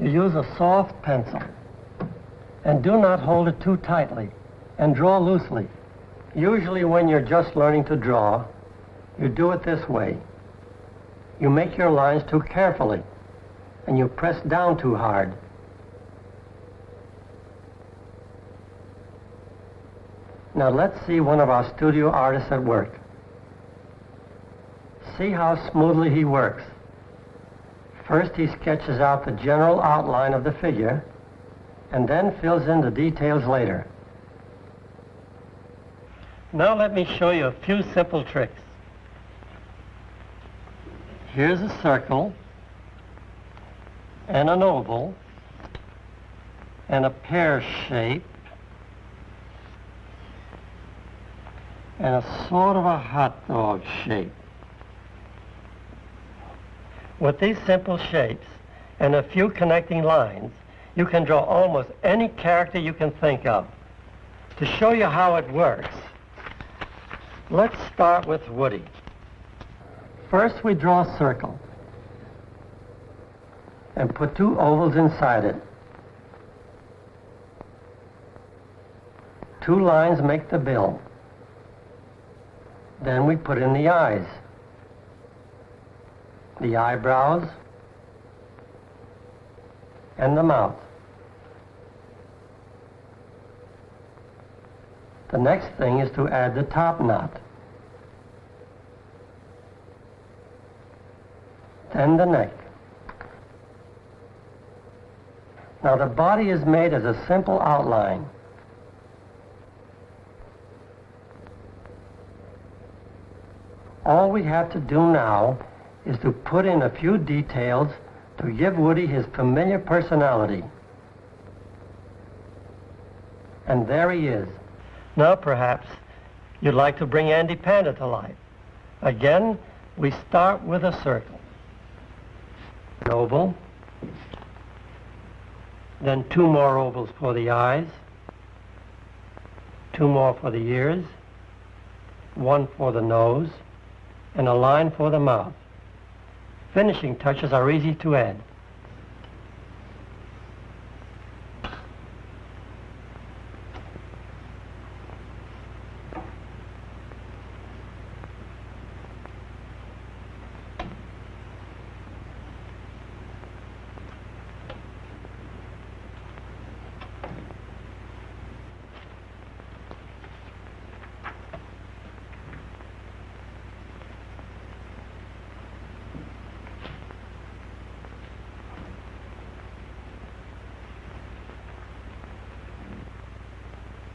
you use a soft pencil. And do not hold it too tightly, and draw loosely. Usually when you're just learning to draw, you do it this way. You make your lines too carefully, and you press down too hard. Now let's see one of our studio artists at work. See how smoothly he works. First he sketches out the general outline of the figure, and then fills in the details later. Now let me show you a few simple tricks. Here's a circle, and an oval, and a pear shape, and a sort of a hot dog shape. With these simple shapes and a few connecting lines, you can draw almost any character you can think of. To show you how it works, let's start with Woody. First we draw a circle and put two ovals inside it. Two lines make the bill. Then we put in the eyes, the eyebrows, and the mouth. The next thing is to add the top knot. Then the neck. Now the body is made as a simple outline. All we have to do now is to put in a few details to give Woody his familiar personality. And there he is. Now perhaps you'd like to bring Andy Panda to life. Again, we start with a circle. An oval, then two more ovals for the eyes, two more for the ears, one for the nose, and a line for the mouth. Finishing touches are easy to add.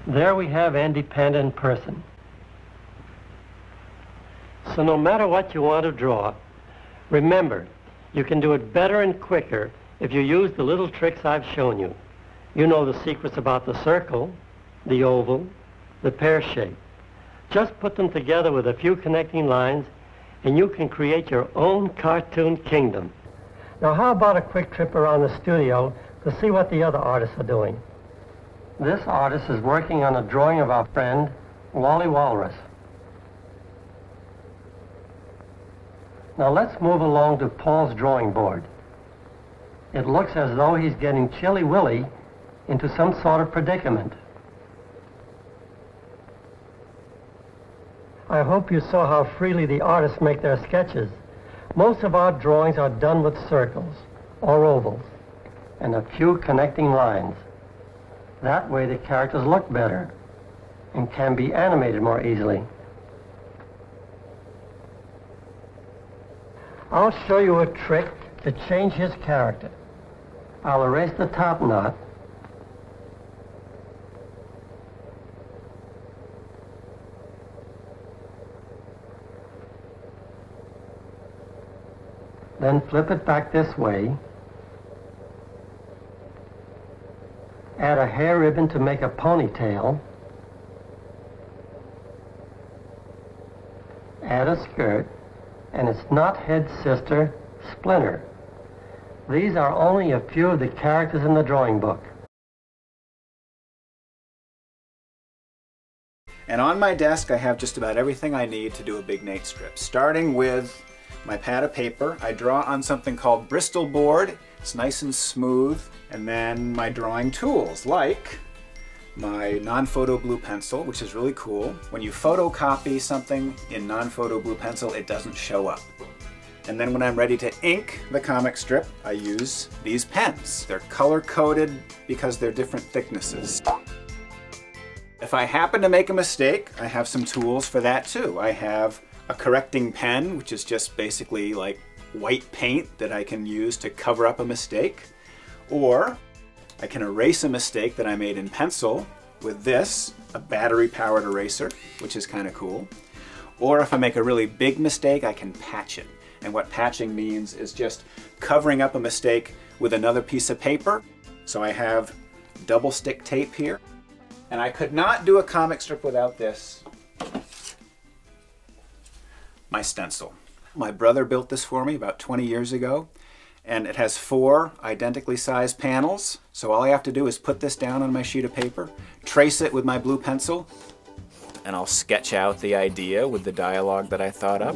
There we have Andy Panda in person. So no matter what you want to draw, remember, you can do it better and quicker if you use the little tricks I've shown you. You know the secrets about the circle, the oval, the pear shape. Just put them together with a few connecting lines, and you can create your own cartoon kingdom. Now how about a quick trip around the studio to see what the other artists are doing? This artist is working on a drawing of our friend, Wally Walrus. Now let's move along to Paul's drawing board. It looks as though he's getting Chilly Willy into some sort of predicament. I hope you saw how freely the artists make their sketches. Most of our drawings are done with circles or ovals and a few connecting lines. That way the characters look better and can be animated more easily. I'll show you a trick to change his character. I'll erase the top knot. Then flip it back this way. Add a hair ribbon to make a ponytail. Add a skirt and its knothead sister, Splinter. These are only a few of the characters in the drawing book. And on my desk I have just about everything I need to do a Big Nate strip. Starting with my pad of paper, I draw on something called Bristol board. It's nice and smooth. And then my drawing tools, like my non-photo blue pencil, which is really cool. When you photocopy something in non-photo blue pencil, it doesn't show up. And then when I'm ready to ink the comic strip, I use these pens. They're color-coded because they're different thicknesses. If I happen to make a mistake, I have some tools for that too. I have a correcting pen, which is just basically like white paint that I can use to cover up a mistake. Or I can erase a mistake that I made in pencil with this, a battery-powered eraser, which is kind of cool. Or if I make a really big mistake, I can patch it. And what patching means is just covering up a mistake with another piece of paper. So I have double stick tape here. And I could not do a comic strip without this. My stencil. My brother built this for me about 20 years ago. And it has 4 identically sized panels. So all I have to do is put this down on my sheet of paper, trace it with my blue pencil, and I'll sketch out the idea with the dialogue that I thought up,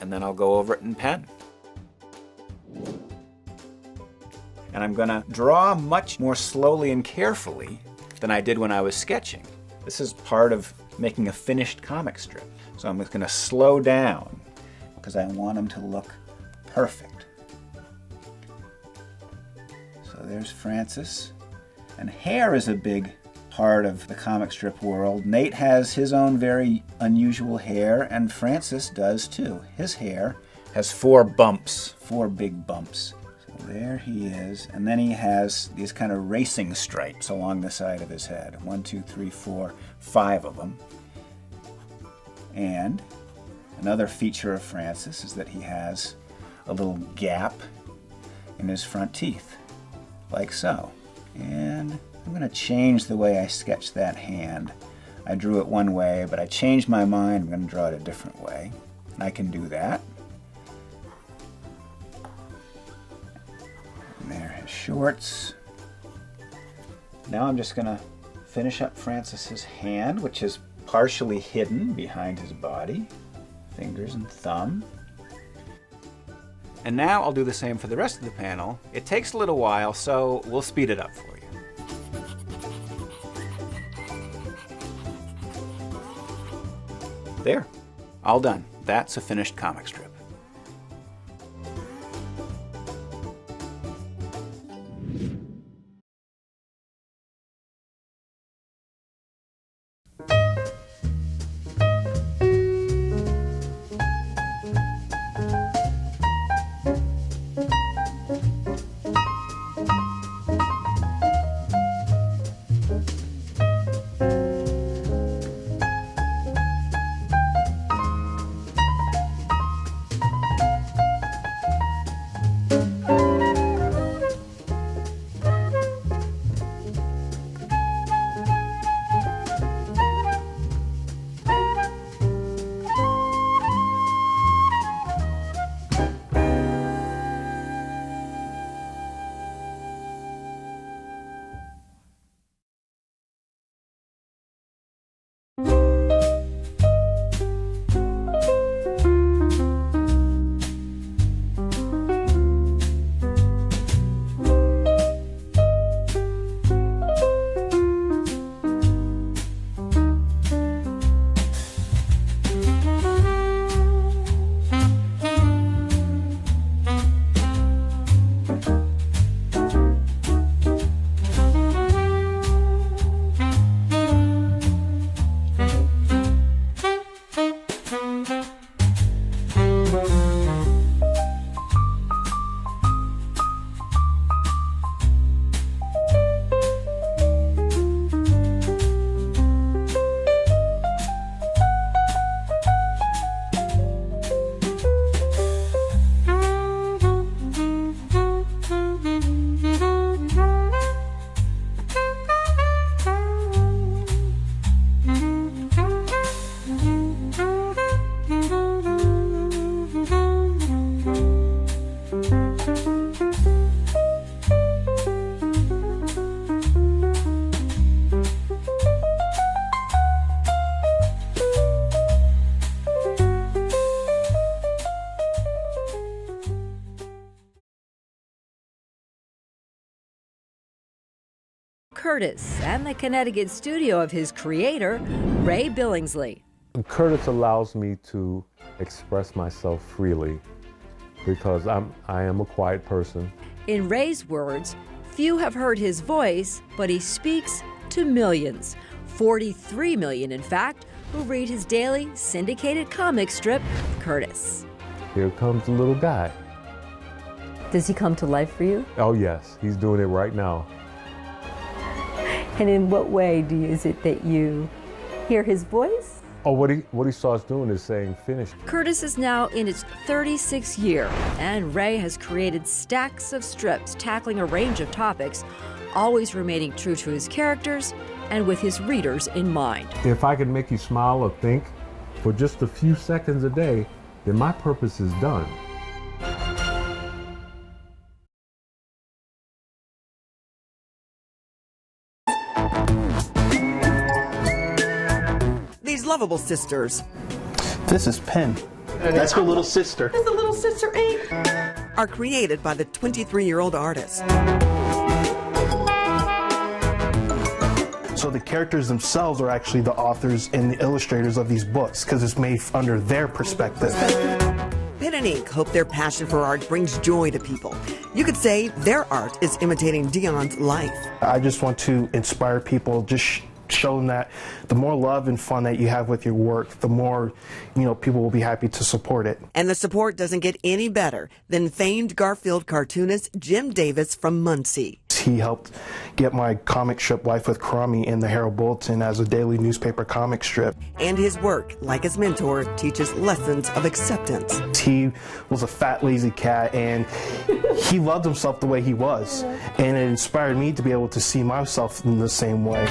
and then I'll go over it in pen. And I'm gonna draw much more slowly and carefully than I did when I was sketching. This is part of making a finished comic strip. So I'm just gonna slow down because I want them to look perfect. So there's Francis. And hair is a big part of the comic strip world. Nate has his own very unusual hair, and Francis does too. His hair has 4 bumps, 4 big bumps. So there he is, and then he has these kind of racing stripes along the side of his head. 1, 2, 3, 4, 5 of them. And another feature of Francis is that he has a little gap in his front teeth, like so. And I'm going to change the way I sketch that hand. I drew it one way, but I changed my mind. I'm going to draw it a different way. And I can do that. And there are his shorts. Now I'm just going to finish up Francis's hand, which is partially hidden behind his body. Fingers and thumb. And now I'll do the same for the rest of the panel. It takes a little while, so we'll speed it up for you. There, all done. That's a finished comic strip. Curtis and the Connecticut studio of his creator, Ray Billingsley. Curtis allows me to express myself freely because I am a quiet person. In Ray's words, few have heard his voice, but he speaks to millions. 43 million, in fact, who read his daily syndicated comic strip, Curtis. Here comes the little guy. Does he come to life for you? Oh yes, he's doing it right now. And in what way is it that you hear his voice? Oh, what he starts doing is saying finish. Curtis is now in its 36th year, and Ray has created stacks of strips tackling a range of topics, always remaining true to his characters and with his readers in mind. If I can make you smile or think for just a few seconds a day, then my purpose is done. These lovable sisters. This is Pen. That's her little sister. That's the little sister ink. Are created by the 23-year-old artist. So the characters themselves are actually the authors and the illustrators of these books because it's made under their perspective. Pen and Ink hope their passion for art brings joy to people. You could say their art is imitating Dion's life. I just want to inspire people, just show them that the more love and fun that you have with your work, the more, people will be happy to support it. And the support doesn't get any better than famed Garfield cartoonist Jim Davis from Muncie. He helped get my comic strip Life with Crummy in the Herald Bulletin as a daily newspaper comic strip. And his work, like his mentor, teaches lessons of acceptance. He was a fat, lazy cat, and he loved himself the way he was. And it inspired me to be able to see myself in the same way.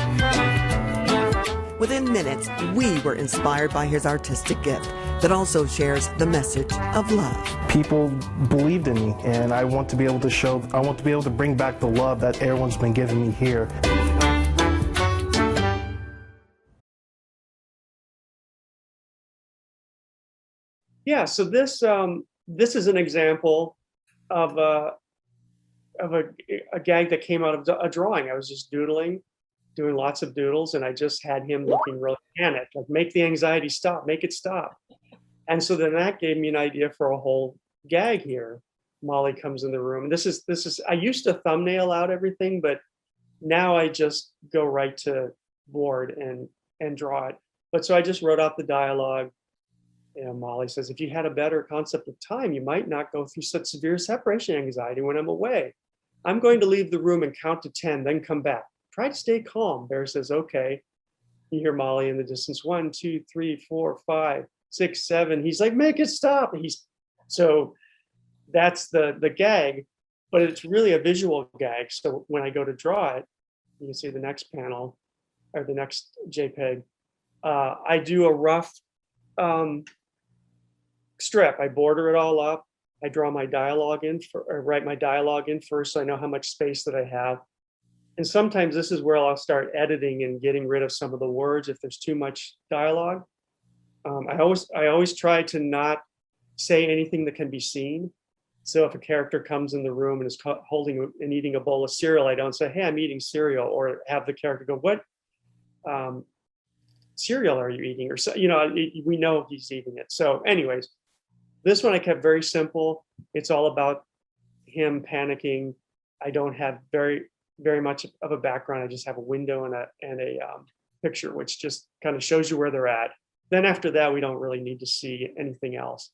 Within minutes, we were inspired by his artistic gift that also shares the message of love. People believed in me, and I want to be able to bring back the love that everyone's been giving me here. Yeah, so this is an example of a gag that came out of a drawing. I was just doing lots of doodles, and I just had him looking really panicked, like, make the anxiety stop, make it stop. And so then that gave me an idea for a whole gag here. Molly comes in the room. This is I used to thumbnail out everything, but now I just go right to board and draw it. But so I just wrote out the dialogue. Molly says, if you had a better concept of time, you might not go through such severe separation anxiety when I'm away. I'm going to leave the room and count to 10, then come back. Try to stay calm. Bear says, okay. You hear Molly in the distance, 1, 2, 3, 4, 5, 6, 7. He's like, make it stop. So that's the gag, but it's really a visual gag. So when I go to draw it, you can see the next panel or the next JPEG. I do a rough strip. I border it all up. I draw my dialogue in or write my dialogue in first, so I know how much space that I have. And sometimes this is where I'll start editing and getting rid of some of the words if there's too much dialogue. I always try to not say anything that can be seen. So if a character comes in the room and is holding and eating a bowl of cereal, I don't say, hey, I'm eating cereal, or have the character go, what cereal are you eating? Or so, we know he's eating it. So anyways, this one I kept very simple. It's all about him panicking. I don't have very much of a background. I just have a window and a picture, which just kind of shows you where they're at. Then after that, we don't really need to see anything else.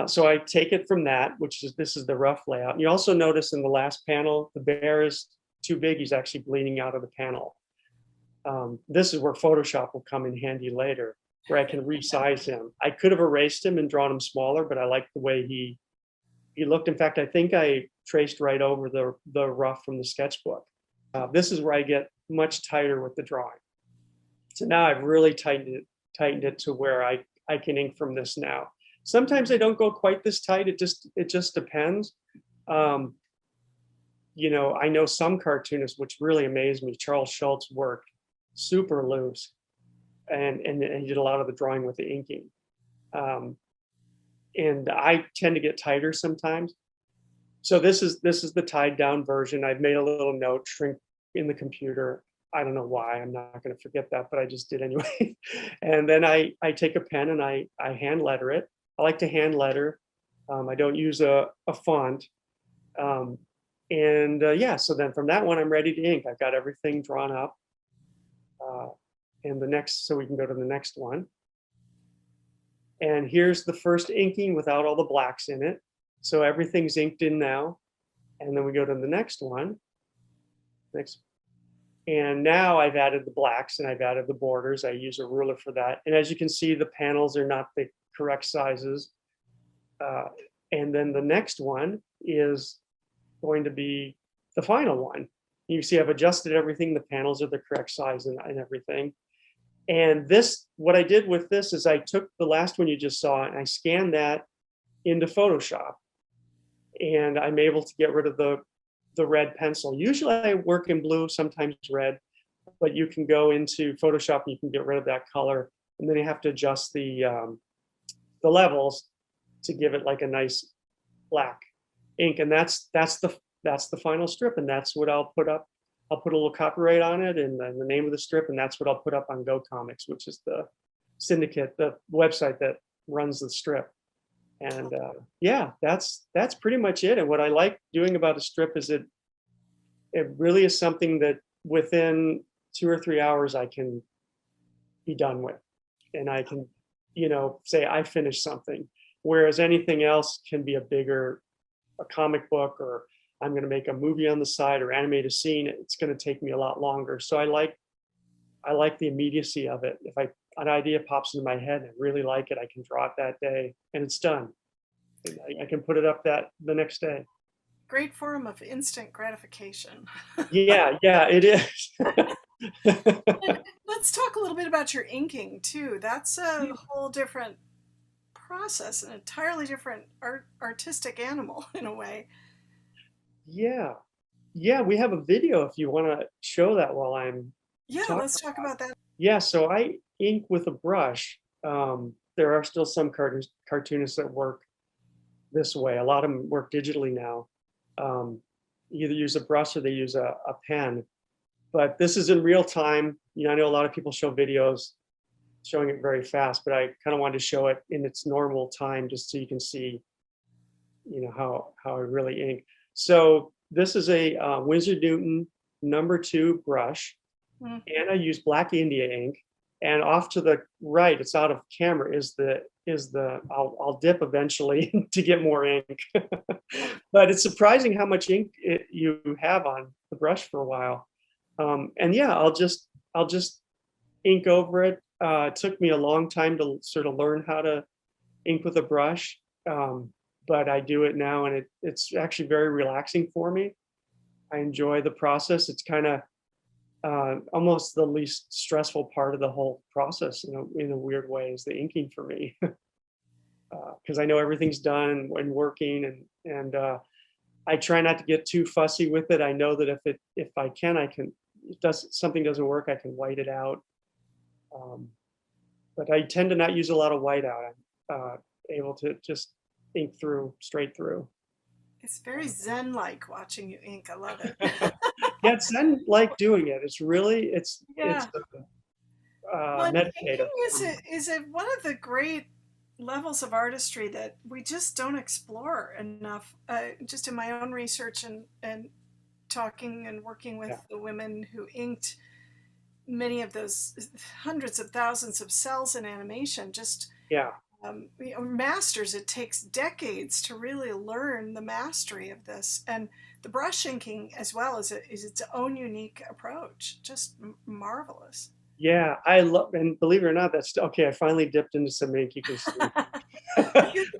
So I take it from that, this is the rough layout. And you also notice in the last panel, the bear is too big. He's actually bleeding out of the panel. This is where Photoshop will come in handy later, where I can resize him. I could have erased him and drawn him smaller, but I like the way he looked. In fact, I think I traced right over the rough from the sketchbook. This is where I get much tighter with the drawing. So now I've really tightened it to where I can ink from this now. Sometimes I don't go quite this tight. It just depends. I know some cartoonists, which really amazed me. Charles Schulz worked super loose, and he did a lot of the drawing with the inking. And I tend to get tighter sometimes. So this is the tied down version. I've made a little note, shrink in the computer. I don't know why. I'm not going to forget that, but I just did anyway. And then I take a pen and I hand letter it. I like to hand letter. I don't use a font. Yeah, so then from that one, I'm ready to ink. I've got everything drawn up. And the next, so we can go to the next one. And here's the first inking without all the blacks in it. So everything's inked in now. And then we go to the next one. Next. And now I've added the blacks and I've added the borders. I use a ruler for that. And as you can see, the panels are not the correct sizes. And then the next one is going to be the final one. You see, I've adjusted everything. The panels are the correct size and everything. And this, what I did with this is I took the last one you just saw and I scanned that into Photoshop. And I'm able to get rid of the red pencil. Usually I work in blue, sometimes red, but you can go into Photoshop and you can get rid of that color. And then you have to adjust the levels to give it like a nice black ink. And that's the final strip. And that's what I'll put up. I'll put a little copyright on it and then the name of the strip. And that's what I'll put up on Go Comics, which is the syndicate, the website that runs the strip. And yeah, that's pretty much it. And what I like doing about a strip is it really is something that within 2 or 3 hours I can be done with, and I can, say I finished something. Whereas anything else can be a comic book, or I'm going to make a movie on the side or animate a scene. It's going to take me a lot longer. So I like the immediacy of it. If an idea pops into my head and I really like it, I can draw it that day and it's done. And I can put it up the next day. Great form of instant gratification. Yeah, it is. Let's talk a little bit about your inking too. That's a whole different process, an entirely different artistic animal in a way. Yeah, we have a video if you want to show that while I'm let's talk about that. Yeah, so I ink with a brush. There are still some cartoonists that work this way. A lot of them work digitally now. Either use a brush or they use a pen. But this is in real time. I know a lot of people show videos showing it very fast, but I kind of wanted to show it in its normal time just so you can see, how I really ink. So this is a Winsor Newton #2 brush. Mm-hmm. And I use Black India ink, and off to the right, it's out of camera, is the I'll dip eventually to get more ink. But it's surprising how much ink you have on the brush for a while. And yeah, I'll just ink over it. It took me a long time to sort of learn how to ink with a brush, but I do it now, and it's actually very relaxing for me. I enjoy the process. It's kind of almost the least stressful part of the whole process, in a weird way, is the inking for me, because I know everything's done and working, and I try not to get too fussy with it. I know that if I can, something doesn't work, I can white it out. But I tend to not use a lot of whiteout. I'm able to just ink straight through. It's very Zen-like watching you ink. I love it. Yeah, it's Zen-like doing it. It's really, meditative. Is it one of the great levels of artistry that we just don't explore enough? Just in my own research and talking and working with the women who inked many of those hundreds of thousands of cells in animation, masters. It takes decades to really learn the mastery of this, and the brush inking as well is its own unique approach. Just marvelous. Yeah, I love, and believe it or not, that's okay. I finally dipped into some ink. You can see.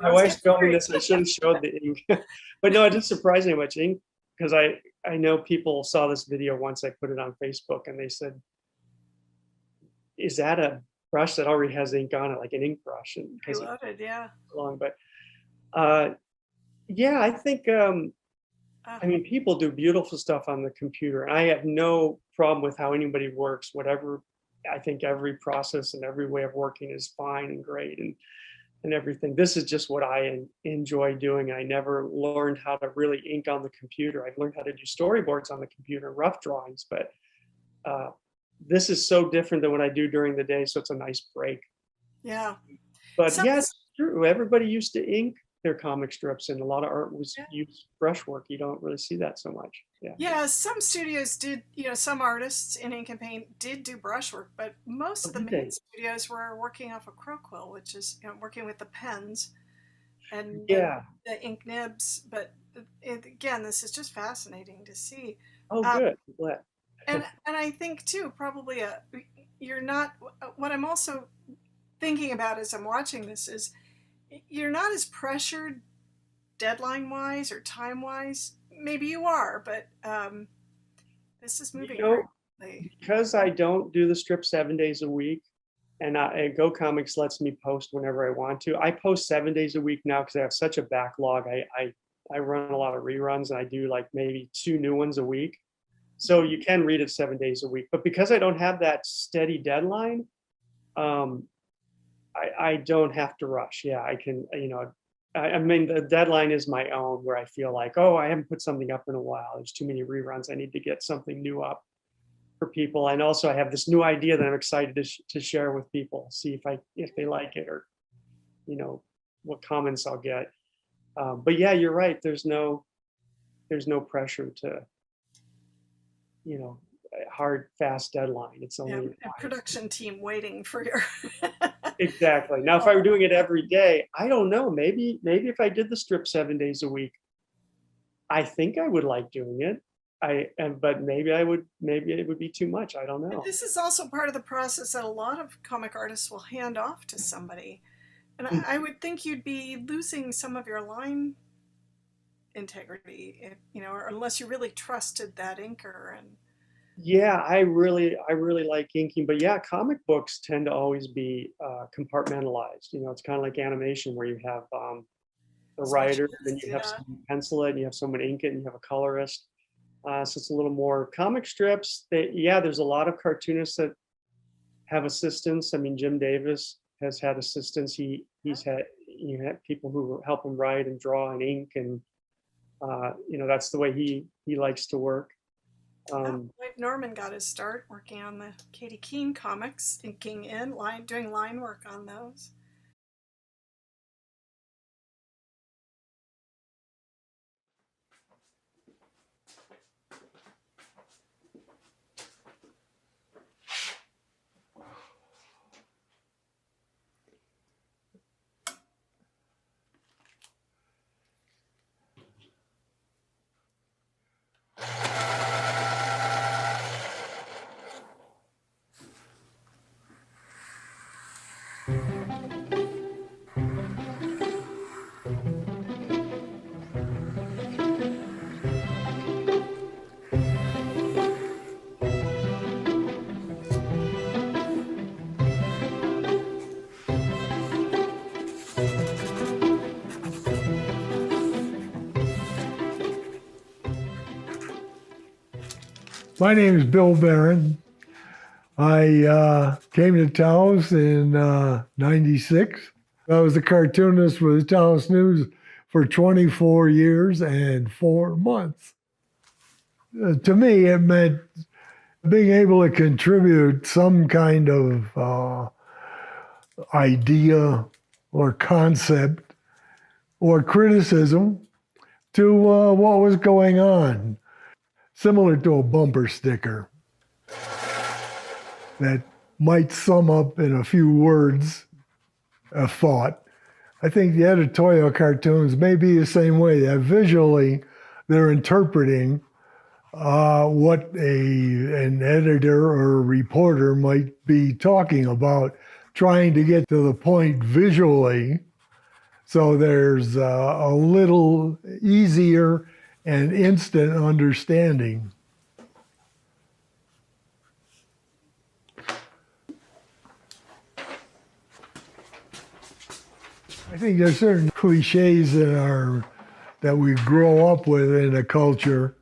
My wife's filming this. I should have showed the ink, but no, it didn't surprise me much ink, because I know people saw this video once. I put it on Facebook, and they said, "Is that a brush that already has ink on it, like an ink brush?" And I love it, yeah. Long, but I think people do beautiful stuff on the computer, and I have no problem with how anybody works. Whatever, I think every process and every way of working is fine and great. And and everything. This is just what I enjoy doing. I never learned how to really ink on the computer. I've learned how to do storyboards on the computer, rough drawings, but this is so different than what I do during the day. So it's a nice break. Yeah. But yes, it's true. Everybody used to ink their comic strips, and a lot of art was used brushwork. You don't really see that so much. Yeah, some studios did, some artists in ink and paint did do brushwork, but most of the main studios were working off of Croquill, which is working with the pens and the ink nibs. But again, this is just fascinating to see. Oh, good. Glad. And I think too, probably you're not. What I'm also thinking about as I'm watching this is you're not as pressured deadline-wise or time-wise. Maybe you are, but this is moving quickly. Because I don't do the strip 7 days a week, and Go Comics lets me post whenever I want to. I post 7 days a week now because I have such a backlog. I run a lot of reruns, and I do like maybe 2 new ones a week. So you can read it 7 days a week. But because I don't have that steady deadline, I don't have to rush. Yeah, I can, I mean, the deadline is my own, where I feel like, oh, I haven't put something up in a while. There's too many reruns. I need to get something new up for people. And also I have this new idea that I'm excited to share with people, see if they like it, or, what comments I'll get. But yeah, you're right. There's no pressure to, hard, fast deadline. It's only a production team waiting for your. Exactly. Now, if I were doing it every day, I don't know. Maybe if I did the strip 7 days a week, I think I would like doing it. But maybe it would be too much. I don't know. But this is also part of the process that a lot of comic artists will hand off to somebody, and I would think you'd be losing some of your line integrity, or unless you really trusted that inker. And yeah, I really like inking, but yeah, comic books tend to always be compartmentalized. It's kind of like animation, where you have the writer, then you have someone pencil it, and you have someone ink it, and you have a colorist. So it's a little more. Comic strips, there's a lot of cartoonists that have assistants. I mean, Jim Davis has had assistants. He's had people who help him write and draw and ink, and that's the way he likes to work. Norman got his start working on the Katie Keene comics, inking doing line work on those. My name is Bill Barron. I came to Taos in '96. I was a cartoonist with the Taos News for 24 years and 4 months. To me, it meant being able to contribute some kind of idea or concept or criticism to what was going on. Similar to a bumper sticker that might sum up in a few words a thought. I think the editorial cartoons may be the same way, that visually they're interpreting what an editor or a reporter might be talking about, trying to get to the point visually, so there's a little easier and instant understanding. I think there's certain cliches that we grow up with in a culture,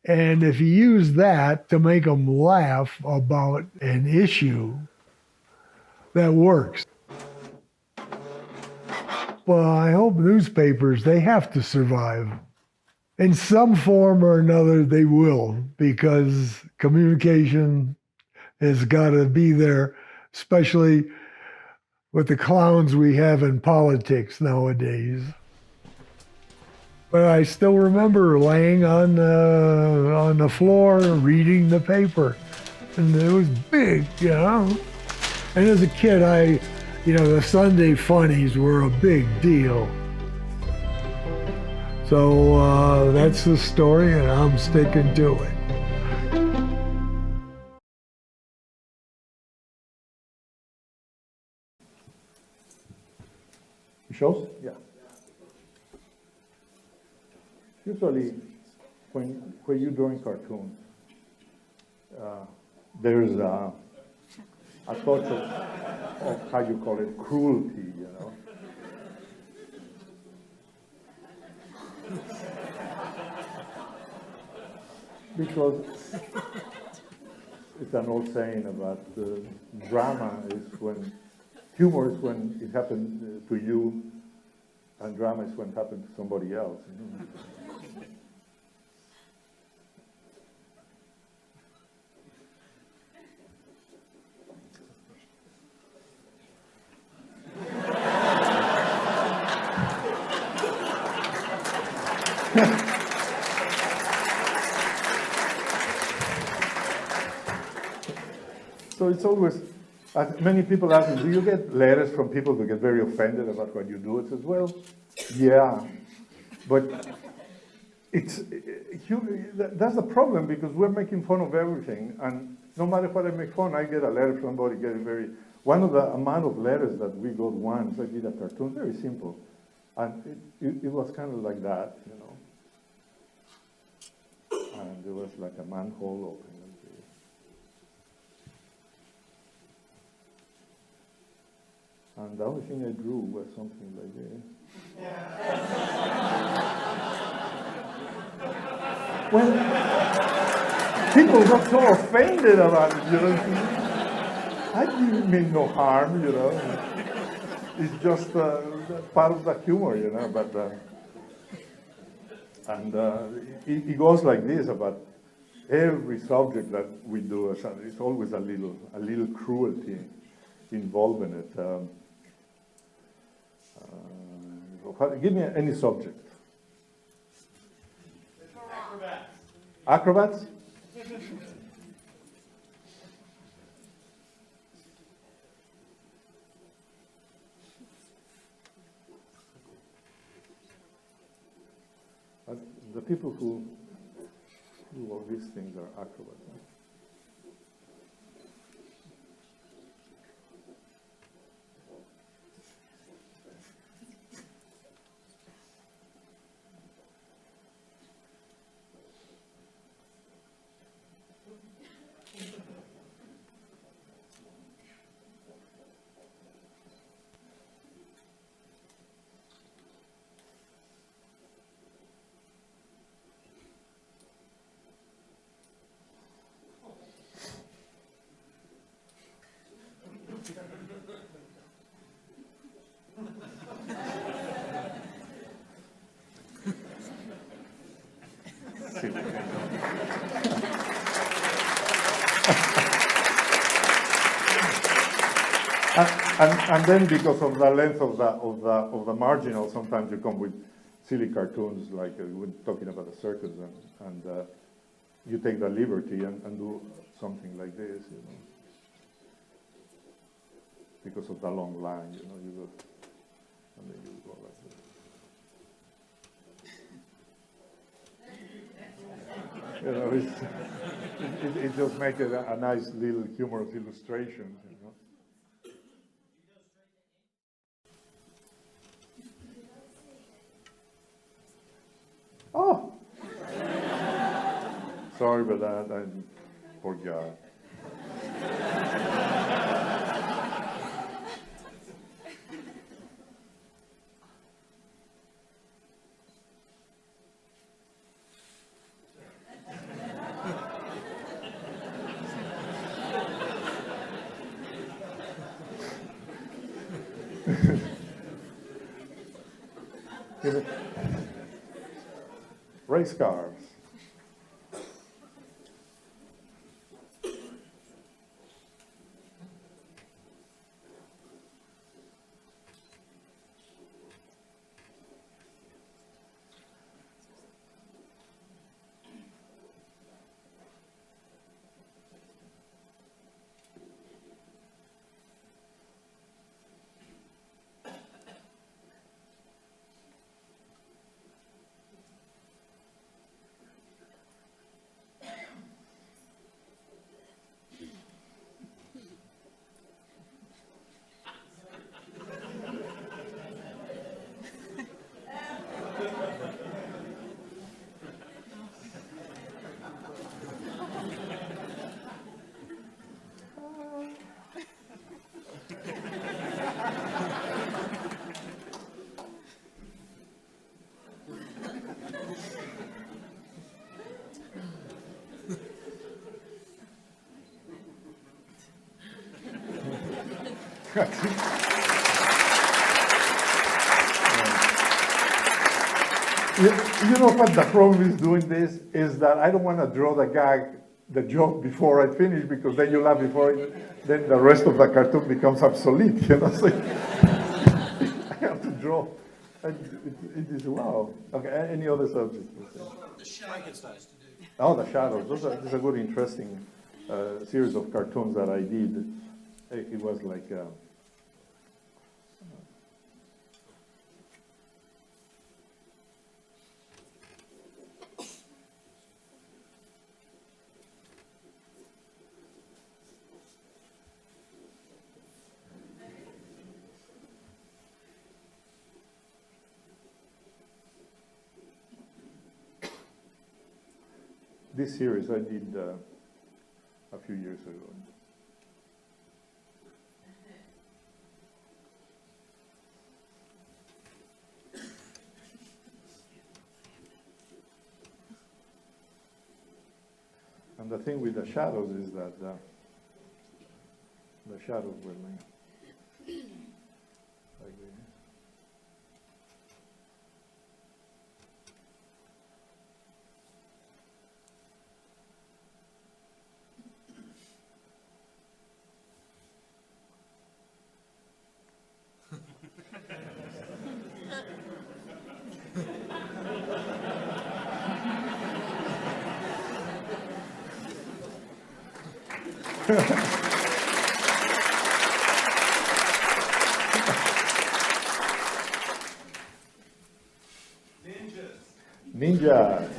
and if you use that to make them laugh about an issue, that works. hope newspapers, they have to survive. In some form or another, they will, because communication has got to be there, especially with the clowns we have in politics nowadays. But I still remember laying on the floor reading the paper, and it was big, you know. And as a kid, the Sunday funnies were a big deal. So that's the story, and I'm sticking to it. Schulz? Yeah. Usually, when you're drawing cartoons, there's a touch of how you call it, cruelty, you know. Because it's an old saying about drama is when, humor is when it happened to you, and drama is when it happened to somebody else. You know? So it's always, many people ask me, do you get letters from people who get very offended about what you do? It says, well, yeah, but that's the problem, because we're making fun of everything, and no matter what I make fun, I get a letter from somebody getting very, one of the amount of letters that we got once, I did a cartoon, very simple, and it was kind of like that, you know, and there was like a manhole open. And the only thing I drew was something like this. When people got so offended about it, you know, I didn't mean no harm, you know. It's just part of the humor, you know. But it goes like this about every subject that we do. It's always a little cruelty involved in it. Give me any subject. Acrobats. Acrobats? The people who do all these things are acrobats. And then, because of the length of the marginal, sometimes you come with silly cartoons, like we're talking about the circus, and you take the liberty and do something like this, you know, because of the long line, you know, you go, and then you go like this. You know, it just makes it a nice little humorous illustration, you know. Oh, sorry about that. I forgot. Race cars. You know what the problem is doing this is that I don't want to draw the joke before I finish, because then you laugh before it, then the rest of the cartoon becomes obsolete. You know, so I have to draw. It is wow. Okay, any other subject? The shadows. Oh, the shadows. This is a good, interesting series of cartoons that I did. It was like. This series I did a few years ago. And the thing with the shadows is that the shadows were like this. Ninjas.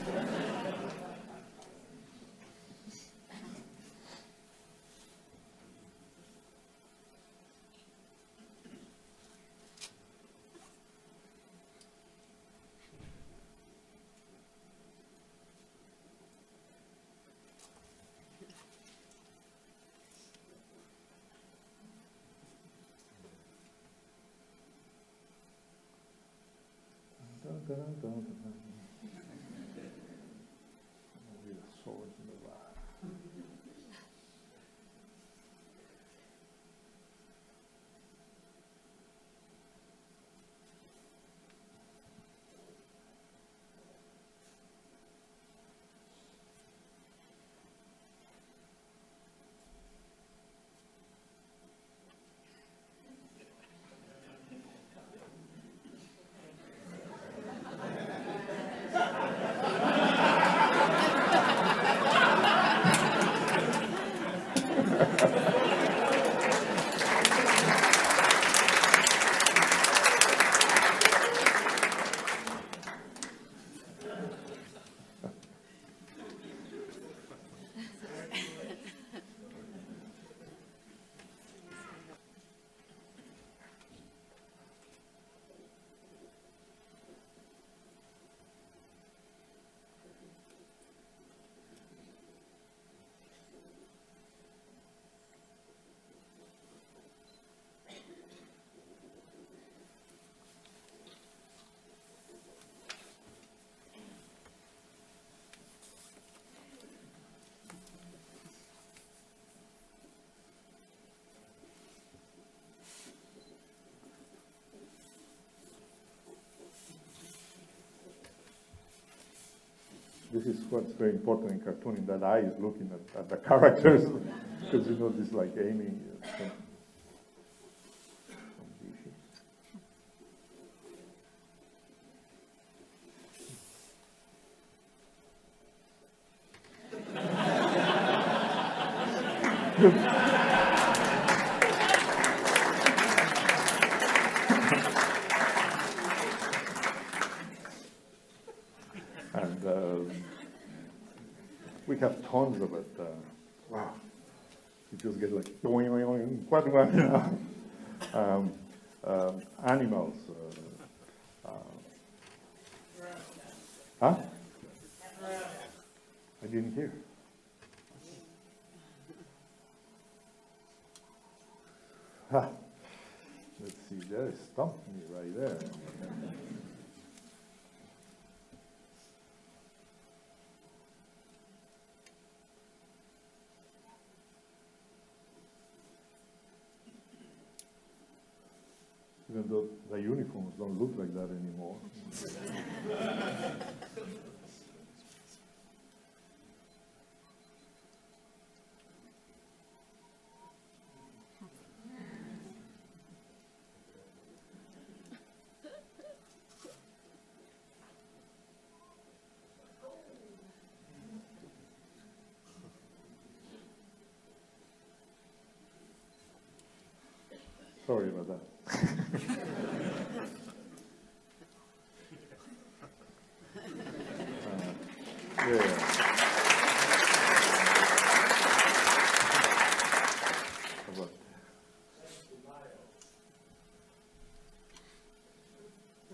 This is what's very important in cartooning, that eye is looking at the characters, because you know, this like aiming. And we have tons of it. Wow. You just get like, what one? Animals. Huh? I didn't hear. Ha. Let's see, there stumped me right there. Even though the uniforms don't look like that anymore. Sorry about that. Yeah.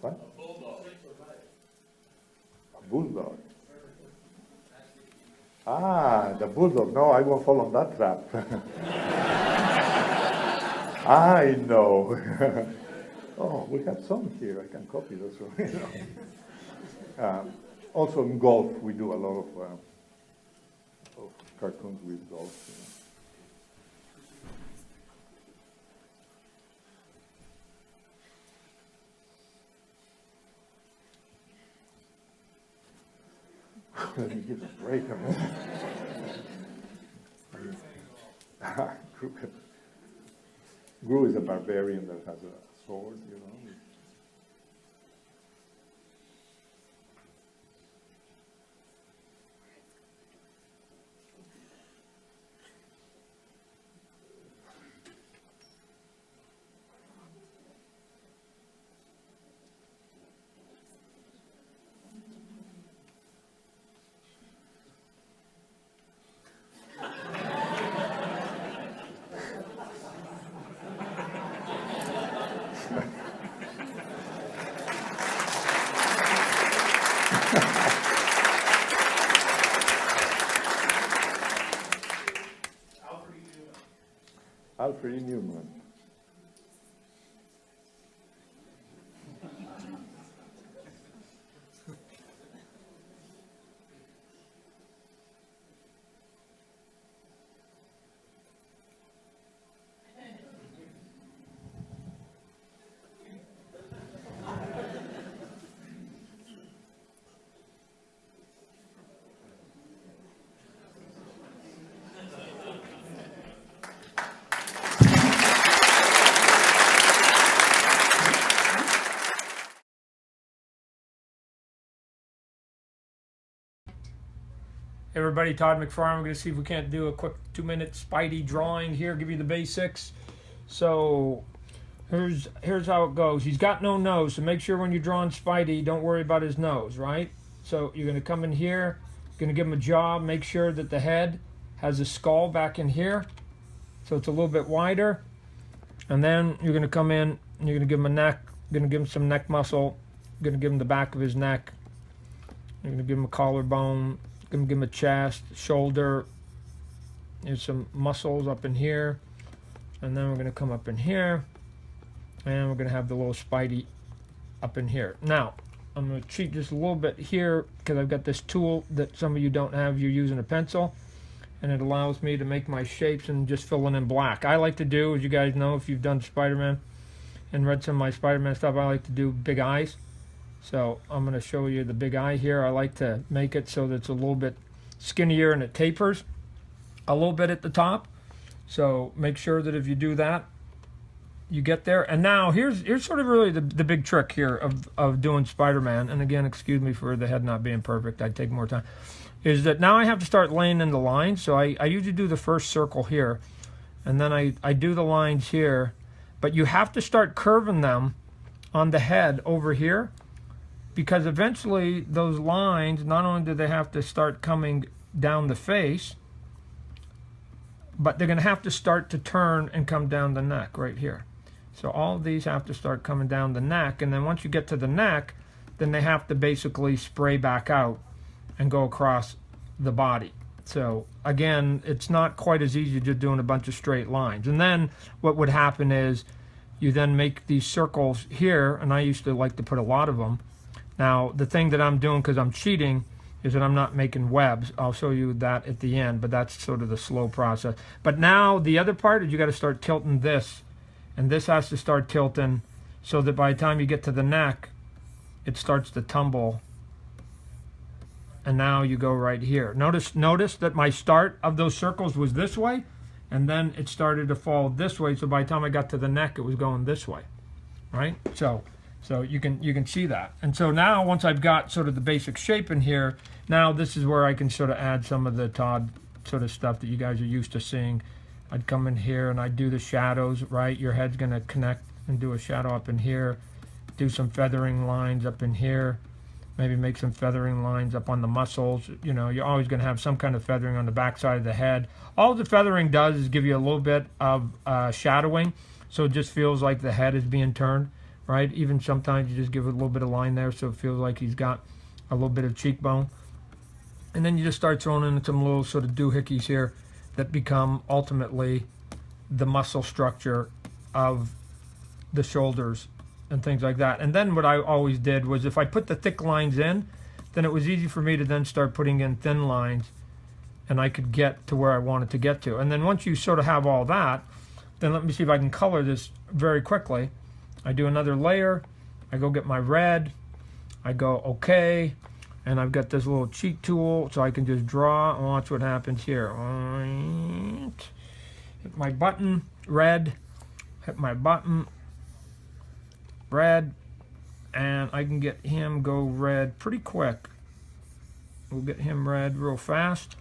What? A bulldog. Ah, the bulldog. No, I won't fall on that trap. I know. Oh, we have some here. I can copy this one. Also in golf, we do a lot of cartoons with golf. Let me give a break a minute. Gru is a barbarian that has a sword, you know. Alfred Newman. Everybody, Todd McFarlane. We're going to see if we can't do a quick 2-minute Spidey drawing here, give you the basics. So here's how it goes. He's got no nose, so make sure when you're drawing Spidey, don't worry about his nose, right? So you're going to come in here, going to give him a jaw, make sure that the head has a skull back in here, so it's a little bit wider. And then you're going to come in and you're going to give him a neck, going to give him some neck muscle, going to give him the back of his neck. You're going to give him a collarbone. Gonna give him a chest, shoulder, there's some muscles up in here, and then we're gonna come up in here, and we're gonna have the little Spidey up in here. Now, I'm gonna cheat just a little bit here because I've got this tool that some of you don't have. You're using a pencil, and it allows me to make my shapes and just fill it in black. I like to do, as you guys know, if you've done Spider-Man and read some of my Spider-Man stuff, I like to do big eyes. So I'm going to show you the big eye here. I like to make it so that it's a little bit skinnier and it tapers a little bit at the top. So make sure that if you do that, you get there. And now here's sort of really the big trick here of doing Spider-Man. And again, excuse me for the head not being perfect. I'd take more time. Is that now I have to start laying in the lines. So I usually do the first circle here. And then I do the lines here. But you have to start curving them on the head over here. Because eventually those lines, not only do they have to start coming down the face, but they're going to have to start to turn and come down the neck right here. So all of these have to start coming down the neck, and then once you get to the neck, then they have to basically spray back out and go across the body. So again, it's not quite as easy just doing a bunch of straight lines. And then what would happen is you then make these circles here, and I used to like to put a lot of them. Now the thing that I'm doing, because I'm cheating, is that I'm not making webs. I'll show you that at the end, but that's sort of the slow process. But now the other part is you got to start tilting this, and this has to start tilting so that by the time you get to the neck, it starts to tumble. And now you go right here. Notice that my start of those circles was this way, and then it started to fall this way. So by the time I got to the neck, it was going this way, right? So you can see that. And so now once I've got sort of the basic shape in here, now this is where I can sort of add some of the Todd sort of stuff that you guys are used to seeing. I'd come in here and I'd do the shadows, right? Your head's going to connect and do a shadow up in here. Do some feathering lines up in here. Maybe make some feathering lines up on the muscles. You know, you're always going to have some kind of feathering on the back side of the head. All the feathering does is give you a little bit of shadowing, so it just feels like the head is being turned, right? Even sometimes you just give it a little bit of line there so it feels like he's got a little bit of cheekbone. And then you just start throwing in some little sort of doohickeys here that become ultimately the muscle structure of the shoulders and things like that. And then what I always did was if I put the thick lines in, then it was easy for me to then start putting in thin lines, and I could get to where I wanted to get to. And then once you sort of have all that, then let me see if I can color this very quickly. I do another layer, I go get my red, I go okay, and I've got this little cheek tool so I can just draw and watch what happens here. Hit my button, red, hit my button, red, and I can get him go red pretty quick. We'll get him red real fast.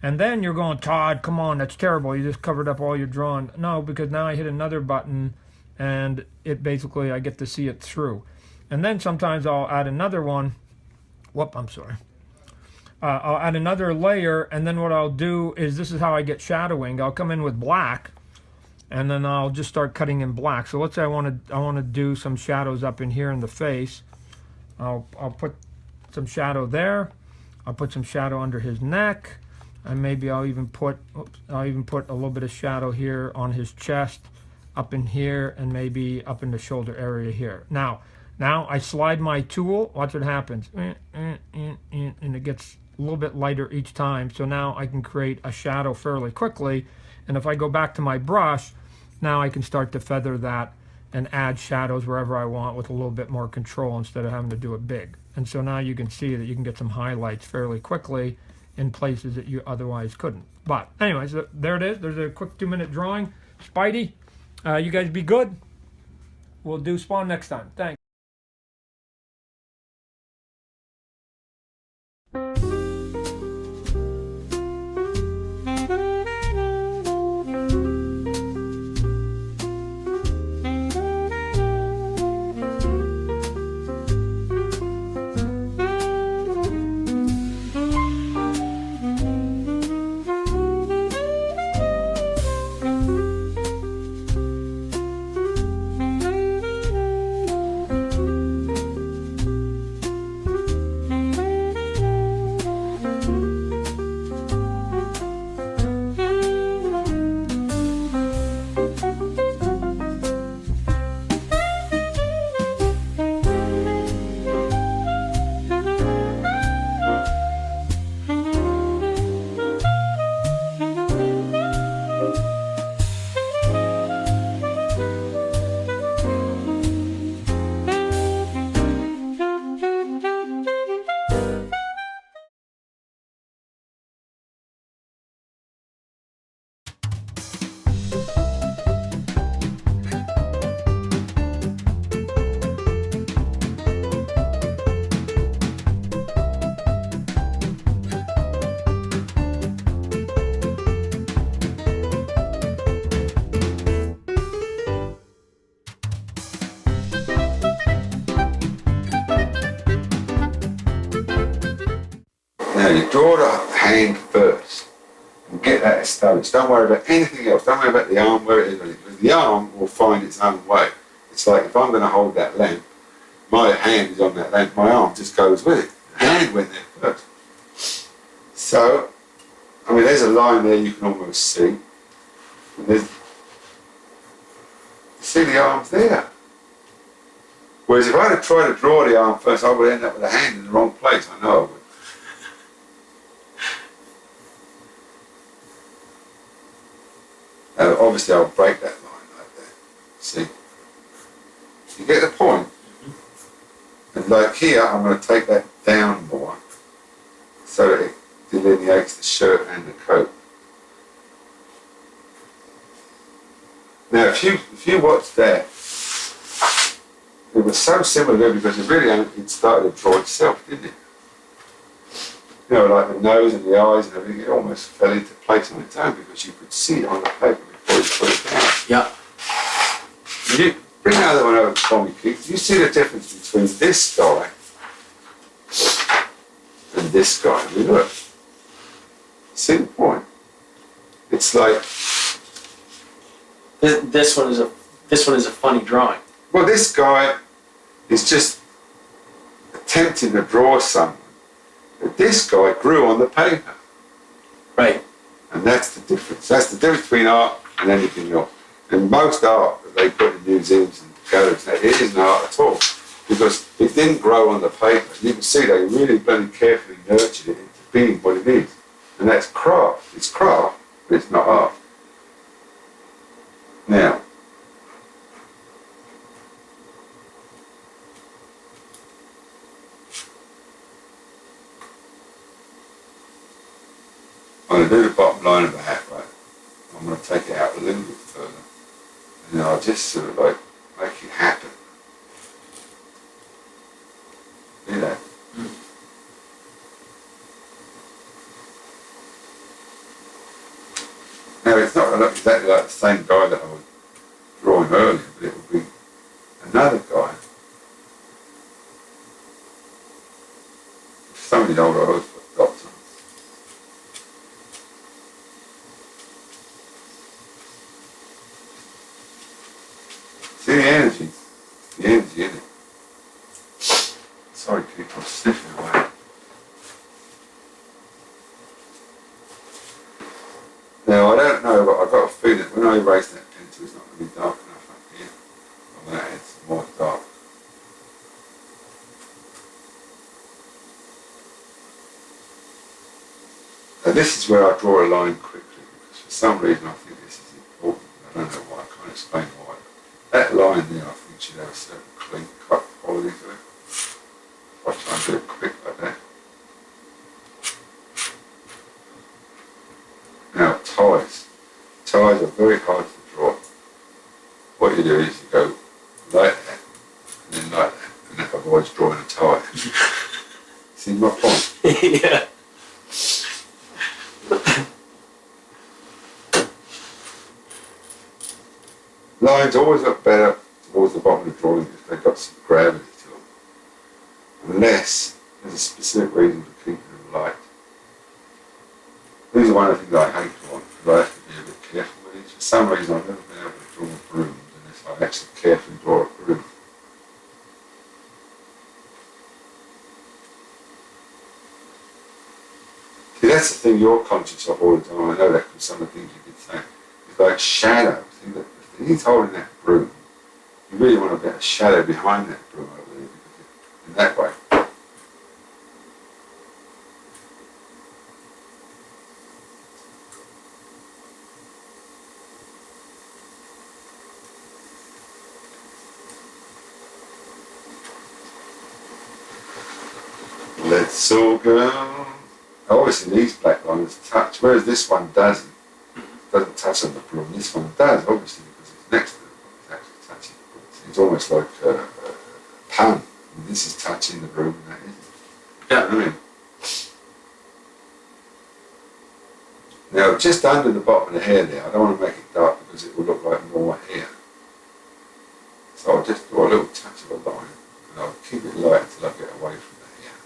And then you're going, Todd, come on, that's terrible. You just covered up all your drawing. No, because now I hit another button and it basically, I get to see it through. And then sometimes I'll add another one. Whoop, I'm sorry. I'll add another layer, and then what I'll do is, this is how I get shadowing. I'll come in with black, and then I'll just start cutting in black. So let's say I want to do some shadows up in here in the face. I'll put some shadow there. I'll put some shadow under his neck, and maybe I'll even put a little bit of shadow here on his chest, up in here, and maybe up in the shoulder area here. Now I slide my tool. Watch what happens, and it gets a little bit lighter each time. So now I can create a shadow fairly quickly. And if I go back to my brush, now I can start to feather that and add shadows wherever I want with a little bit more control instead of having to do it big. And so now you can see that you can get some highlights fairly quickly in places that you otherwise couldn't. But anyways, there it is. There's a quick 2-minute drawing. Spidey, you guys be good. We'll do Spawn next time. Thanks. Now you draw the hand first and get that established. Don't worry about anything else. Don't worry about the arm, where it is, because the arm will find its own way. It's like if I'm going to hold that lamp, my hand is on that lamp, my arm just goes with it. The hand went there first. So, I mean, there's a line there you can almost see. And you see the arms there. Whereas if I had tried to draw the arm first, I would end up with the hand in the wrong place. I know I would. Now, obviously, I'll break that line like that. See? You get the point? And like here, I'm going to take that down more so that it delineates the shirt and the coat. Now, if you watch that, it was so similar because it really it started to draw itself, didn't it? You know, like the nose and the eyes and everything, it almost fell into place on its own because you could see it on the paper before you put it down. Yeah. You bring another one over for me, Keith. You see the difference between this guy and this guy. I mean, look. See the point? It's like this one is a funny drawing. Well, this guy is just attempting to draw someone. But this guy grew on the paper. Right. And that's the difference. That's the difference between art and anything else. And most art that they put in museums and galleries, it isn't art at all. Because it didn't grow on the paper. You can see they really very carefully nurtured it into being what it is. And that's craft. It's craft, but it's not art. Now, I'm going to do the bottom line of the hat, right? I'm going to take it out a little bit further. And then I'll just sort of like make it happen. See that? Now it's not going to look exactly like the same guy that I was drawing earlier, but it will be another guy. Some of these older oils got dots on. See the energy in it. Sorry, Keith, I'm sniffing away. Now, I don't know, but I've got a feeling that when I erase that pencil, it's not going to be dark enough up here. I'm going to add some more dark. Now, this is where I draw a line quickly, because for some reason I think this is important. I don't know why, I can't explain why. That line there, I think, should have a certain clean cut quality to it. I'll try and do it quick like that. Now, ties. Ties are very hard to draw. What you do is you go like that, and then like that, and that avoids drawing a tie. See my point? Yeah. Lines always look better towards the bottom of the drawing if they've got some gravity to them. Unless there's a specific reason for keeping them light. These are one of the things I hate drawing, because I have to be a bit careful with these. For some reason I've never been able to draw brooms unless I actually carefully draw a broom. See, that's the thing you're conscious of all the time. I know that from some of the things you did say. It's like shadow. See, that if he's holding that broom, you really want to get a shadow behind that broom over there, because in that way. Let's all go. Obviously these black lines touch, whereas this one doesn't. Doesn't touch on the broom. This one does, obviously, because it's next to the broom. It's actually touching the broom. It's almost like a pun. And this is touching the broom and that isn't. Yeah. You know what I mean? Now, just under the bottom of the hair there, I don't want to make it dark because it will look like more hair. So I'll just draw a little touch of a line and I'll keep it light until I get away from the hair.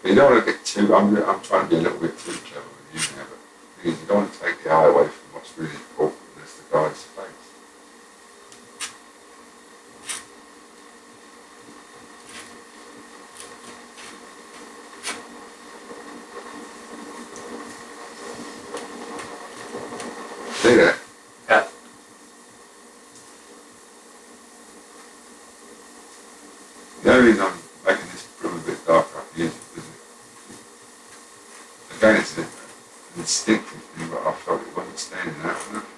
But you don't want to get too, I'm trying to be a little bit too clever with you now, but the thing is, you don't want to take the eye away from what's really important, and that's the guy's face. See that? Yeah. The only reason I'm making this room a bit darker up here is because again it's an instinctive thing, but I felt it wasn't standing out enough.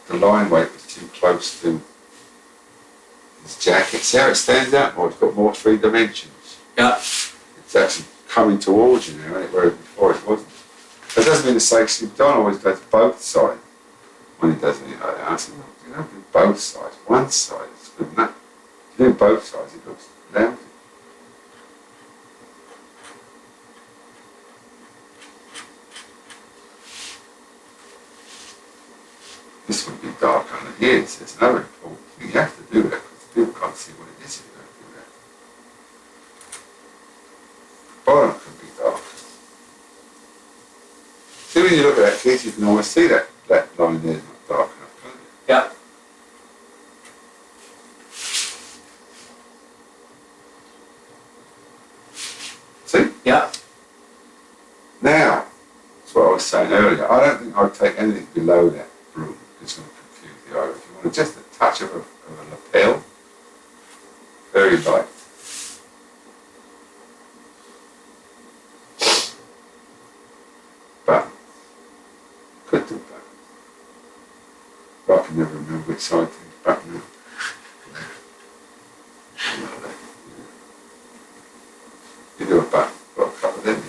The line weight was too close to his jacket. See how it stands out more? It's got more 3 dimensions. Yeah. It's actually coming towards you now, whereas before it wasn't. That doesn't mean to say, Steve Don always goes both sides when he does anything like that. I said, no, you don't do both sides. One side is good enough. If you do both sides, it looks lousy. This would be dark under here. It's another important thing. You have to do that because people can't see what it is if you don't do that. Bottom can be dark. See, when you look at that piece, you can almost see that line there is not dark enough, can't you? Yeah. See? Yeah. Now, that's what I was saying earlier. I don't think I'd take anything below that broom. It's going to confuse the eye. If you want just a touch of a lapel, very light. Button. Could do button. But I can never remember which side things button now. You do a button, got a couple of them in too.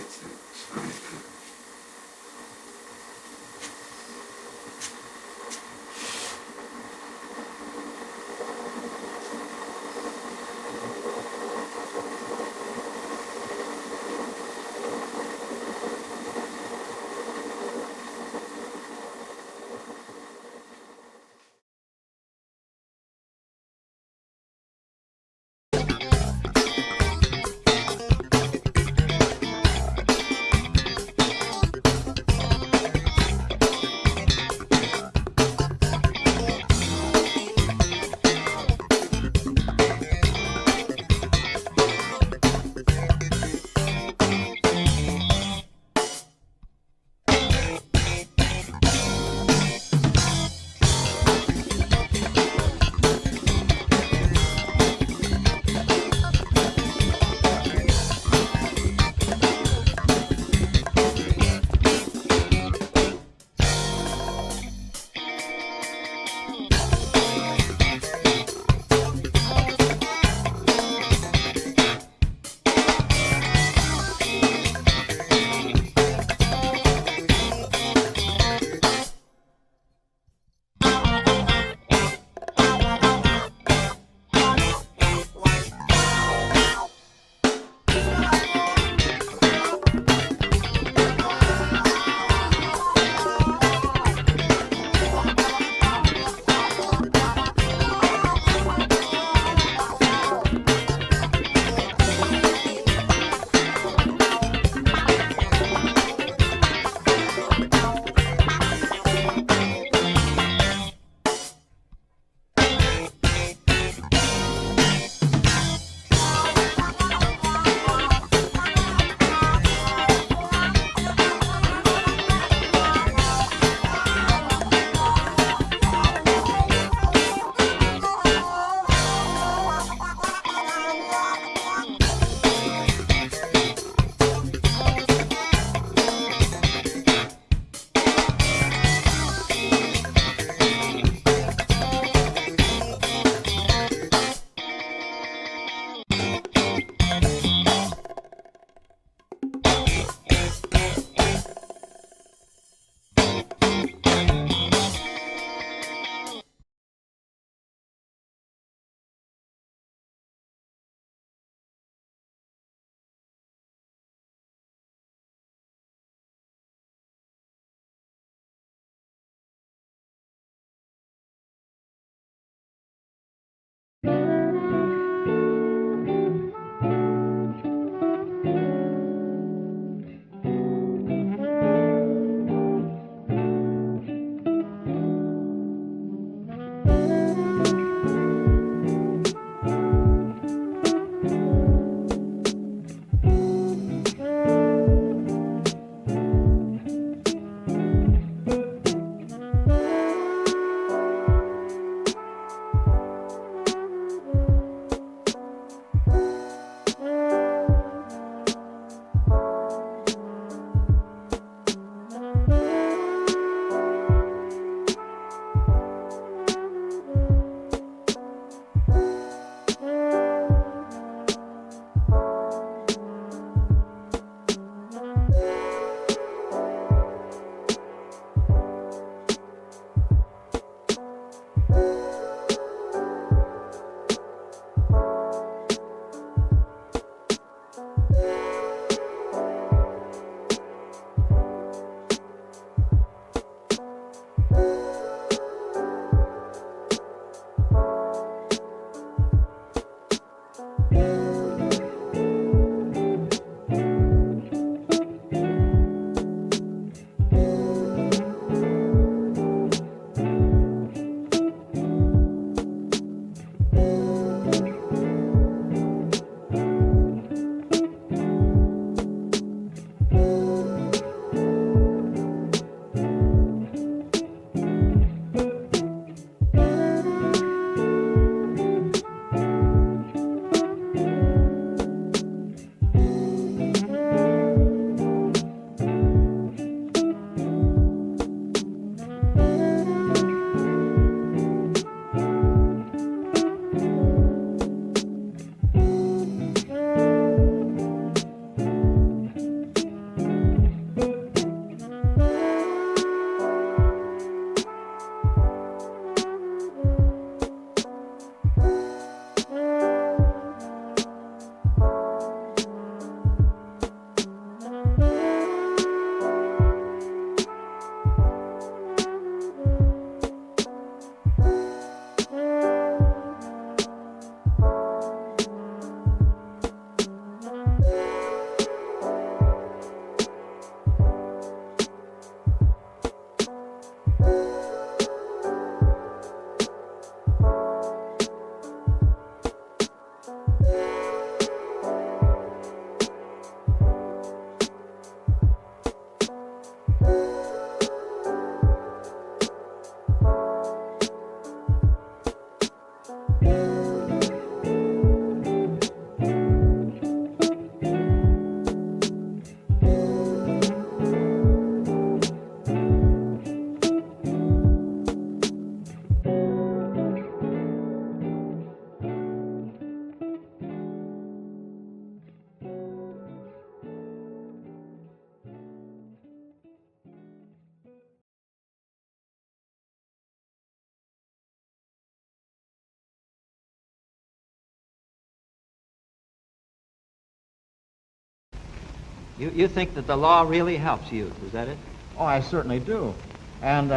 You think that the law really helps youth, is that it? Oh, I certainly do. And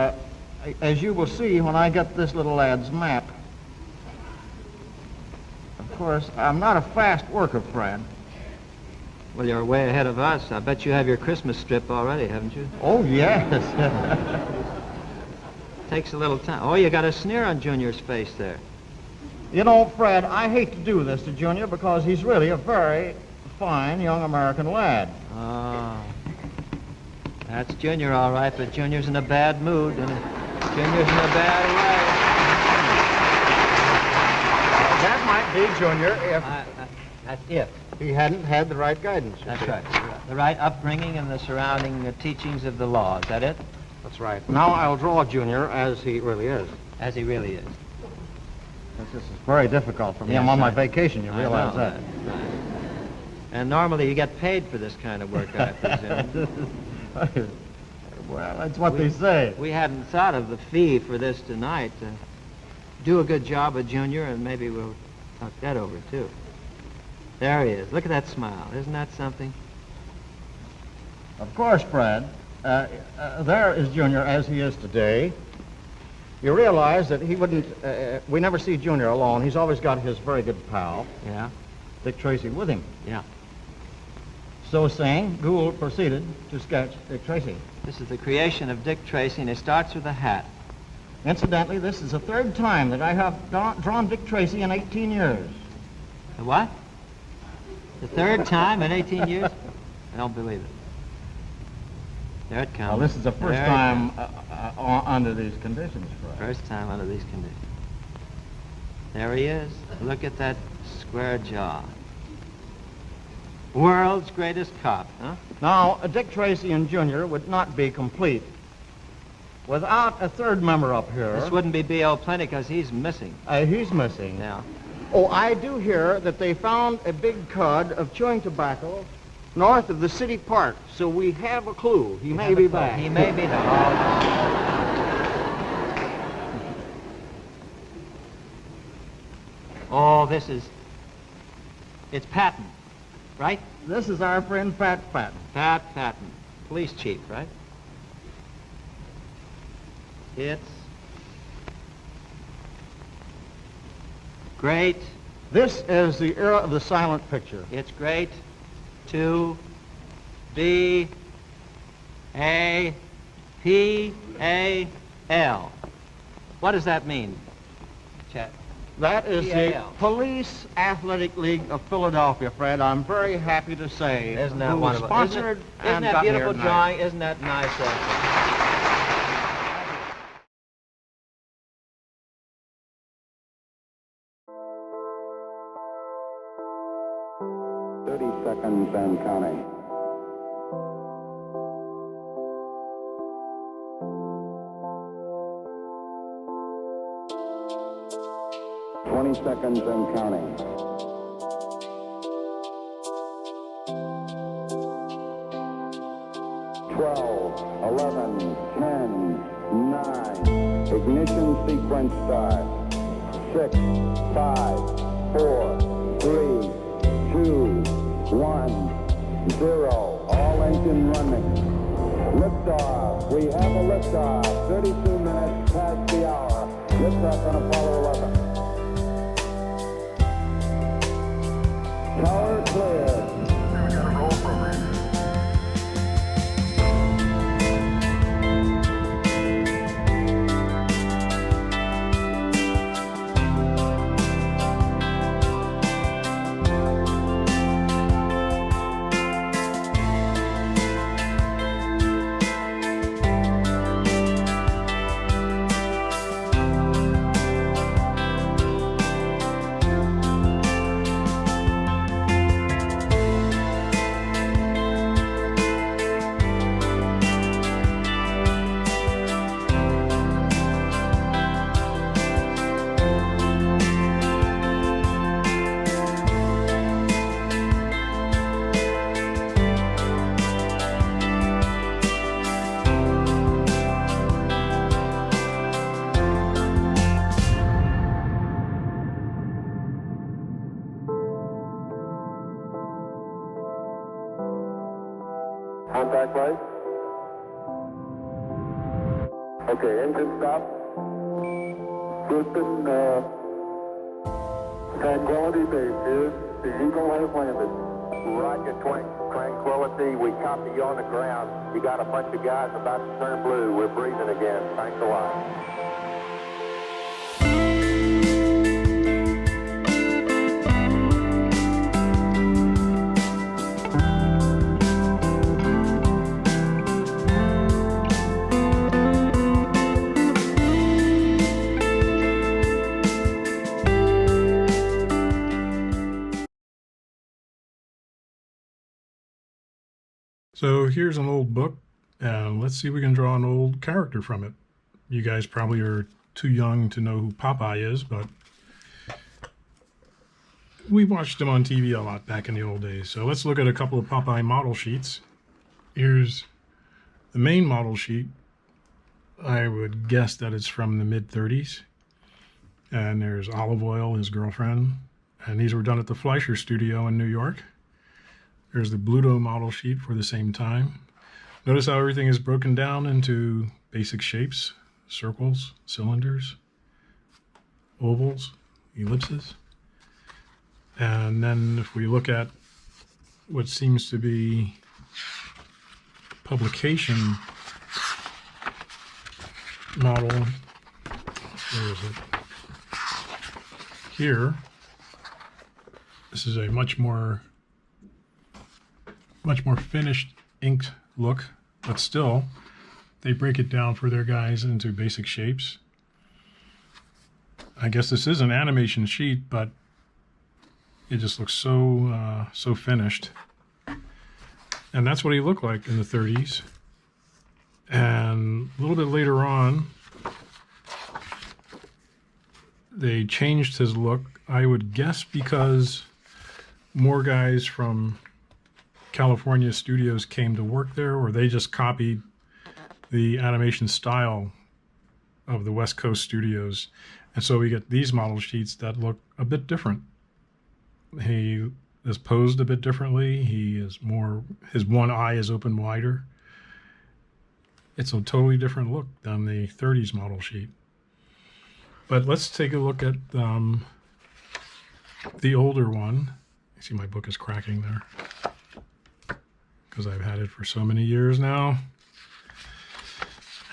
as you will see when I get this little lad's map, of course, I'm not a fast worker, Fred. Well, you're way ahead of us. I bet you have your Christmas strip already, haven't you? Oh, yes. Takes a little time. Oh, you got a sneer on Junior's face there. You know, Fred, I hate to do this to Junior because he's really a very fine young American lad. Oh. That's Junior, all right, but Junior's in a bad mood, and Junior's in a bad That might be Junior if... That's if. He hadn't had the right guidance. That's right. The right upbringing and the surrounding teachings of the law. Is that it? That's right. Now I'll draw Junior as he really is. As he really is. This is very difficult for me. Yes, I'm on my vacation, you I realize know that. Right. And normally you get paid for this kind of work, I presume. Well, that's what they say. We hadn't thought of the fee for this tonight. Do a good job of Junior, and maybe we'll talk that over, too. There he is. Look at that smile. Isn't that something? Of course, Fred. There is Junior as he is today. You realize that he wouldn't... we never see Junior alone. He's always got his very good pal, Yeah? Dick Tracy, with him. Yeah. So saying, Gould proceeded to sketch Dick Tracy. This is the creation of Dick Tracy, and it starts with a hat. Incidentally, this is the third time that I have drawn Dick Tracy in 18 years. The what? The third time in 18 years? I don't believe it. There it comes. Well, this is the first There it time comes. under these conditions, Fred. First time under these conditions. There he is. Look at that square jaw. World's greatest cop, huh? Now, Dick Tracy and Junior would not be complete without a third member up here. This wouldn't be B.O. Plenty because he's missing. He's missing. Yeah. Oh, I do hear that they found a big cud of chewing tobacco north of the city park, so we have a clue. He may be back. He may be back. Oh, this is... It's Patton, right? This is our friend Pat Patton. Pat Patton, police chief, right? It's... great. This is the era of the silent picture. It's great to be A P-A-L. What does that mean, Chet? That is PAL. the Police Athletic League of Philadelphia, Fred. I'm very happy to say. Isn't that who wonderful? Sponsored Isn't and that got here beautiful tonight. drawing? Isn't that nice? 30 seconds and counting. Seconds and counting. 12, 11, 10, 9. Ignition sequence start. 6, 5, 4, 3, 2, 1, 0. All engine running. Liftoff. We have a liftoff. 32 minutes past the hour. Liftoff on Apollo 11. Tower clear. We got a roll program. contact light. Okay, engine stop. Houston, Tranquility Base, here's the Eagle has landed. Roger, Tranquility, we copy you on the ground. You got a bunch of guys about to turn blue. We're breathing again. Thanks a lot. So here's an old book, and let's see if we can draw an old character from it. You guys probably are too young to know who Popeye is, but we watched him on TV a lot back in the old days. So let's look at a couple of Popeye model sheets. Here's the main model sheet. I would guess that it's from the mid-30s. And there's Olive Oil, his girlfriend. And these were done at the Fleischer Studio in New York. There's the Bluto model sheet for the same time. Notice how everything is broken down into basic shapes: circles, cylinders, ovals, ellipses. And then if we look at what seems to be publication model, where is it? Here, this is a much more finished inked look, but still they break it down for their guys into basic shapes. I guess this is an animation sheet, but it just looks so so finished. And that's what he looked like in the 30s. And a little bit later on, they changed his look, I would guess because more guys from California studios came to work there, or they just copied the animation style of the West Coast studios. And so we get these model sheets that look a bit different. He is posed a bit differently. He is more, his one eye is open wider. It's a totally different look than the 30s model sheet. But let's take a look at the older one. You see my book is cracking there, because I've had it for so many years now.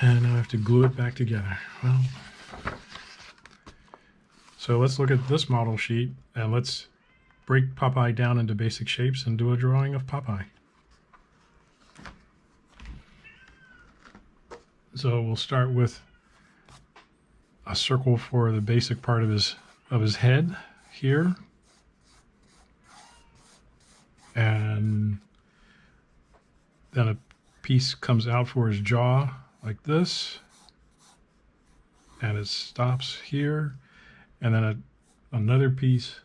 And I have to glue it back together. Well, so let's look at this model sheet, and let's break Popeye down into basic shapes and do a drawing of Popeye. So we'll start with a circle for the basic part of his head here. And then a piece comes out for his jaw like this, and it stops here, and then another piece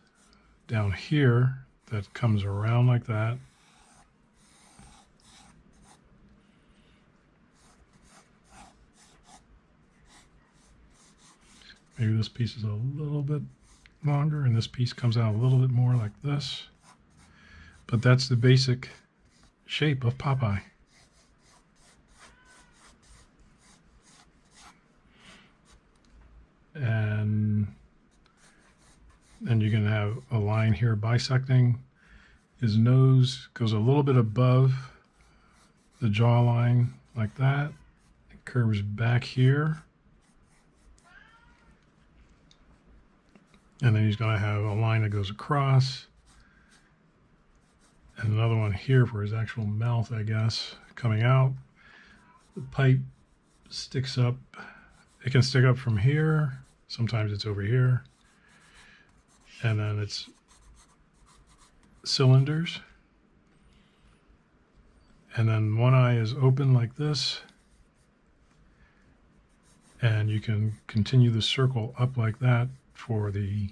down here that comes around like that. Maybe this piece is a little bit longer, and this piece comes out a little bit more like this. But that's the basic shape of Popeye. And then you can have a line here bisecting. His nose goes a little bit above the jawline like that. It curves back here. And then he's going to have a line that goes across. And another one here for his actual mouth, I guess, coming out. The pipe sticks up. It can stick up from here. Sometimes it's over here. And then it's cylinders. And then one eye is open like this. And you can continue the circle up like that for the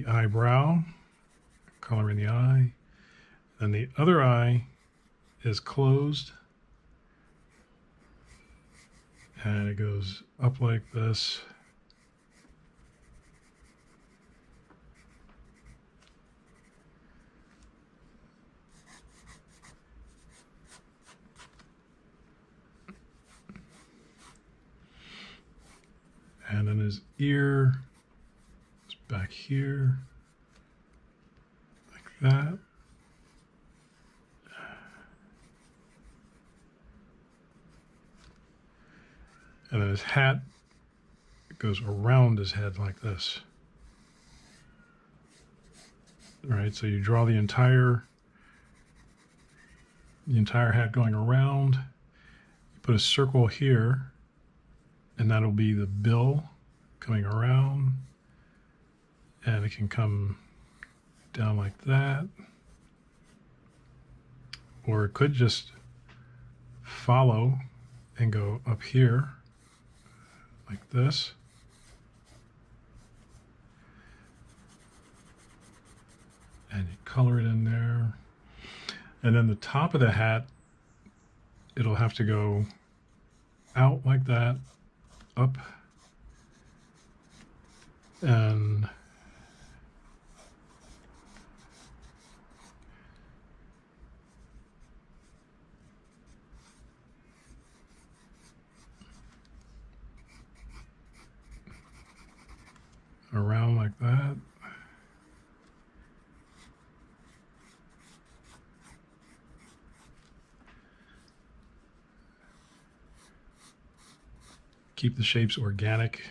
eyebrow, coloring the eye. And the other eye is closed, and it goes up like this. his ear is back here, like that. And then his hat goes around his head like this. All right, so you draw the entire hat going around. You put a circle here, and that'll be the bill coming around. And it can come down like that. Or it could just follow and go up here like this. And you color it in there. And then the top of the hat, it'll have to go out like that, up, and around like that. Keep the shapes organic.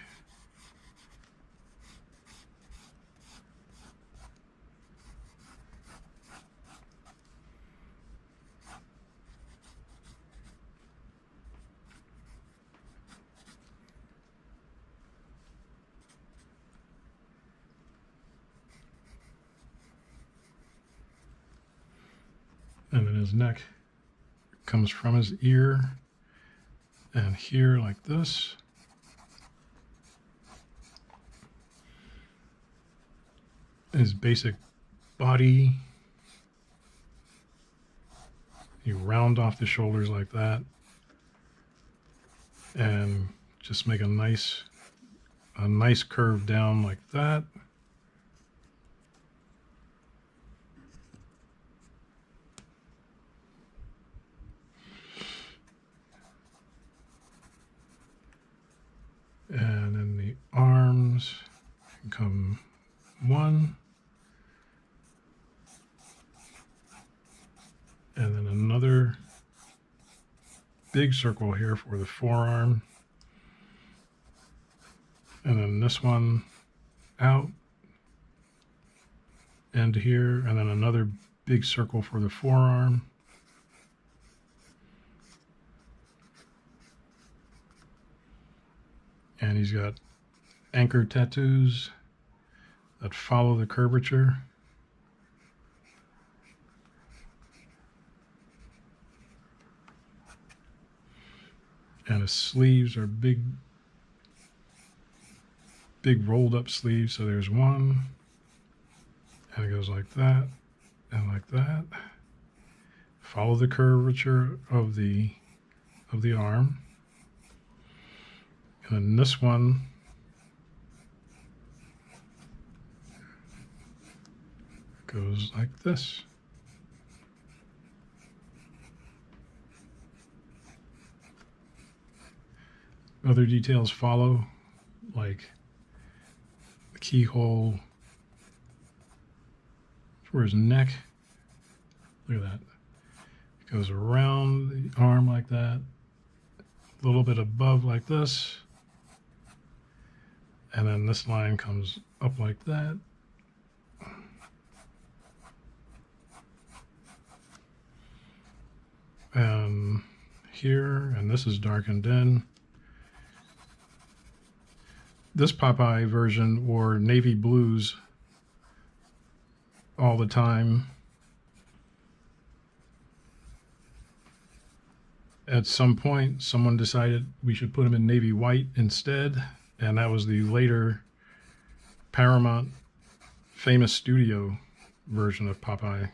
And then his neck comes from his ear and here like this. His basic body, you round off the shoulders like that and just make a nice curve down like that. And then the arms can come one, and then another big circle here for the forearm, and then this one out and here, and then another big circle for the forearm. And he's got anchor tattoos that follow the curvature. And his sleeves are big rolled up sleeves. So there's one, and it goes like that and like that. Follow the curvature of the arm. And then this one goes like this. Other details follow, like the keyhole for his neck. Look at that. It goes around the arm like that, a little bit above like this, and then this line comes up like that. And here, and this is darkened in. This Popeye version wore navy blues all the time. At some point, someone decided we should put him in navy white instead, and that was the later Paramount famous studio version of Popeye.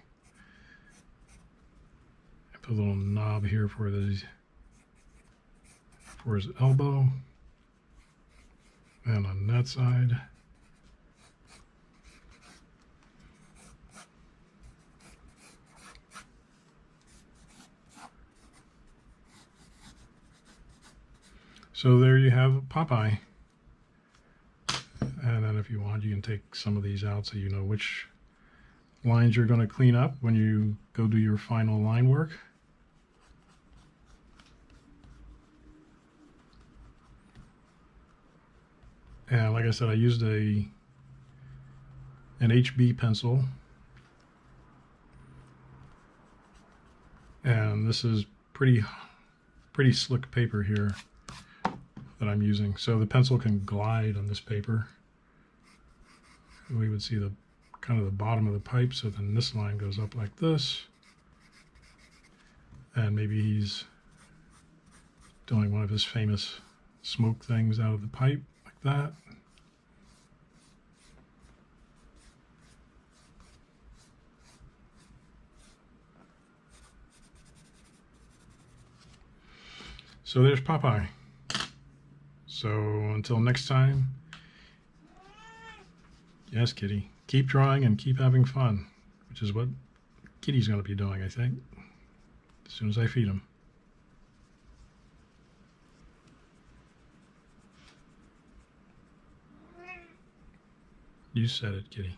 I put a little knob here for his elbow. And on that side, so there you have Popeye. want, you can take some of these out so you know which lines you're going to clean up when you go do your final line work. And like I said, I used an HB pencil, and this is pretty slick paper here that I'm using. So the pencil can glide on this paper. We would see the kind of the bottom of the pipe, so then this line goes up like this, and maybe he's doing one of his famous smoke things out of the pipe like that. So there's Popeye. So until next time, yes, Kitty, keep drawing and keep having fun, which is what Kitty's going to be doing, I think, as soon as I feed him. You said it, Kitty.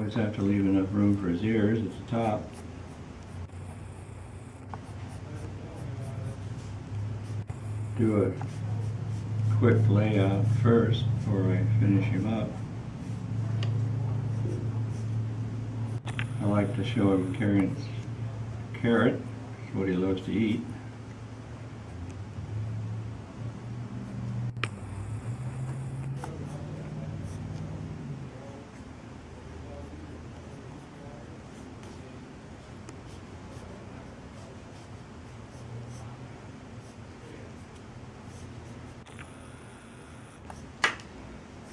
always have to leave enough room for his ears at the top. Do a quick layout first before I finish him up. I like to show him carrying a carrot, it's what he loves to eat.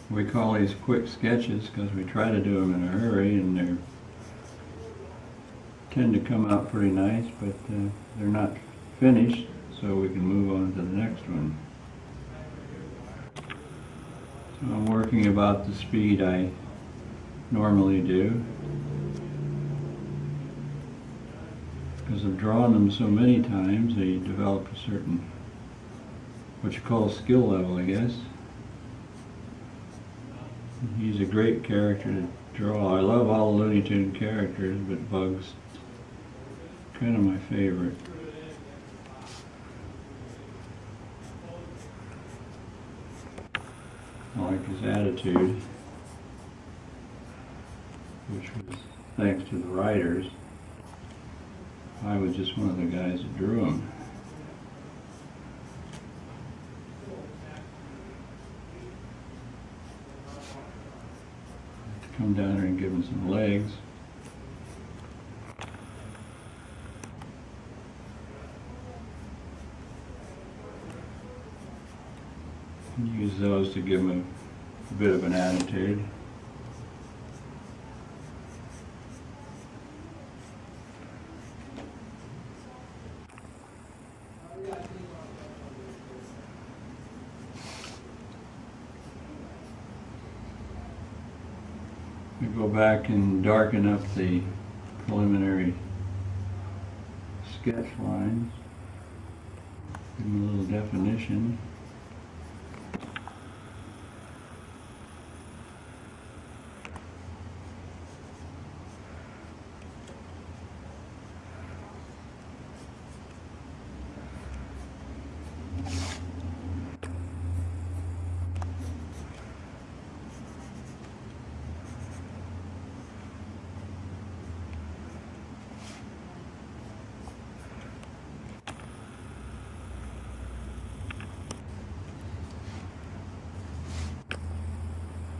We call these quick sketches because we try to do them in a hurry, and they tend to come out pretty nice, but they're not finished, so we can move on to the next one. So I'm working about the speed I normally do, because I've drawn them so many times. They develop a certain, what you call skill level, I guess. He's a great character to draw. I love all Looney Tune characters, but Bug's kind of my favorite. I like his attitude, which was thanks to the writers. I was just one of the guys that drew him. Come down here and give him some legs. And use those to give him a bit of an attitude. Go back and darken up the preliminary sketch lines, give them a little definition.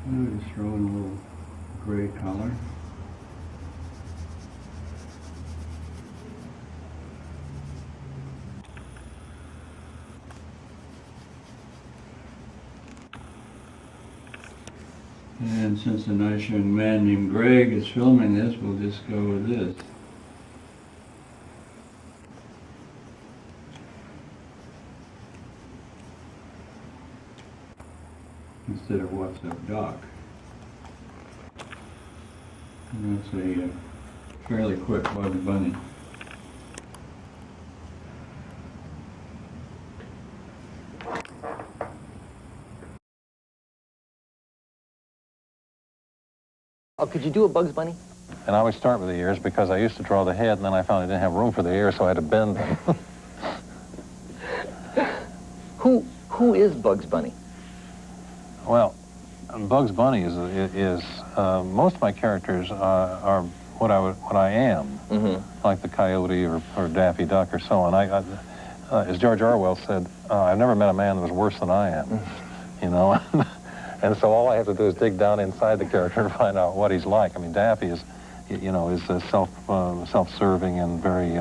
I'm just throw in a little gray color. And since a nice young man named Greg is filming this, we'll just go with this. Instead of What's Up, Doc. And that's a fairly quick Bugs Bunny. Oh, could you do a Bugs Bunny? And I always start with the ears because I used to draw the head, and then I found I didn't have room for the ears, so I had to bend them. Who is Bugs Bunny? Well, Bugs Bunny is most of my characters are what I am, like the Coyote or Daffy Duck or so on. As George Orwell said, I've never met a man that was worse than I am, you know. And so all I have to do is dig down inside the character and find out what he's like. I mean, Daffy is, you know, is self-serving and very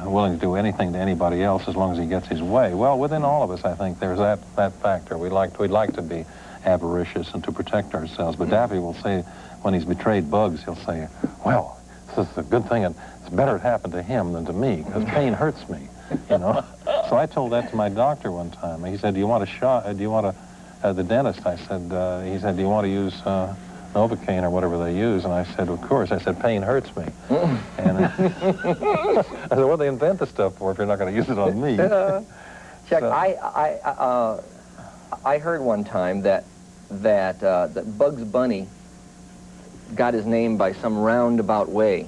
willing to do anything to anybody else as long as he gets his way. Well, within all of us, I think there's that factor. We'd like to be avaricious and to protect ourselves. But Daffy will say, when he's betrayed Bugs, he'll say, well, this is a good thing, and it's better it happened to him than to me, because pain hurts me, you know. So I told that to my doctor one time. He said, do you want a shot? Do you want the dentist? I said, he said, do you want to use Novocaine or whatever they use? And I said, of course. I said, pain hurts me. And I said, what do they invent the stuff for if you're not going to use it on me? Chuck, I heard one time that Bugs Bunny got his name by some roundabout way.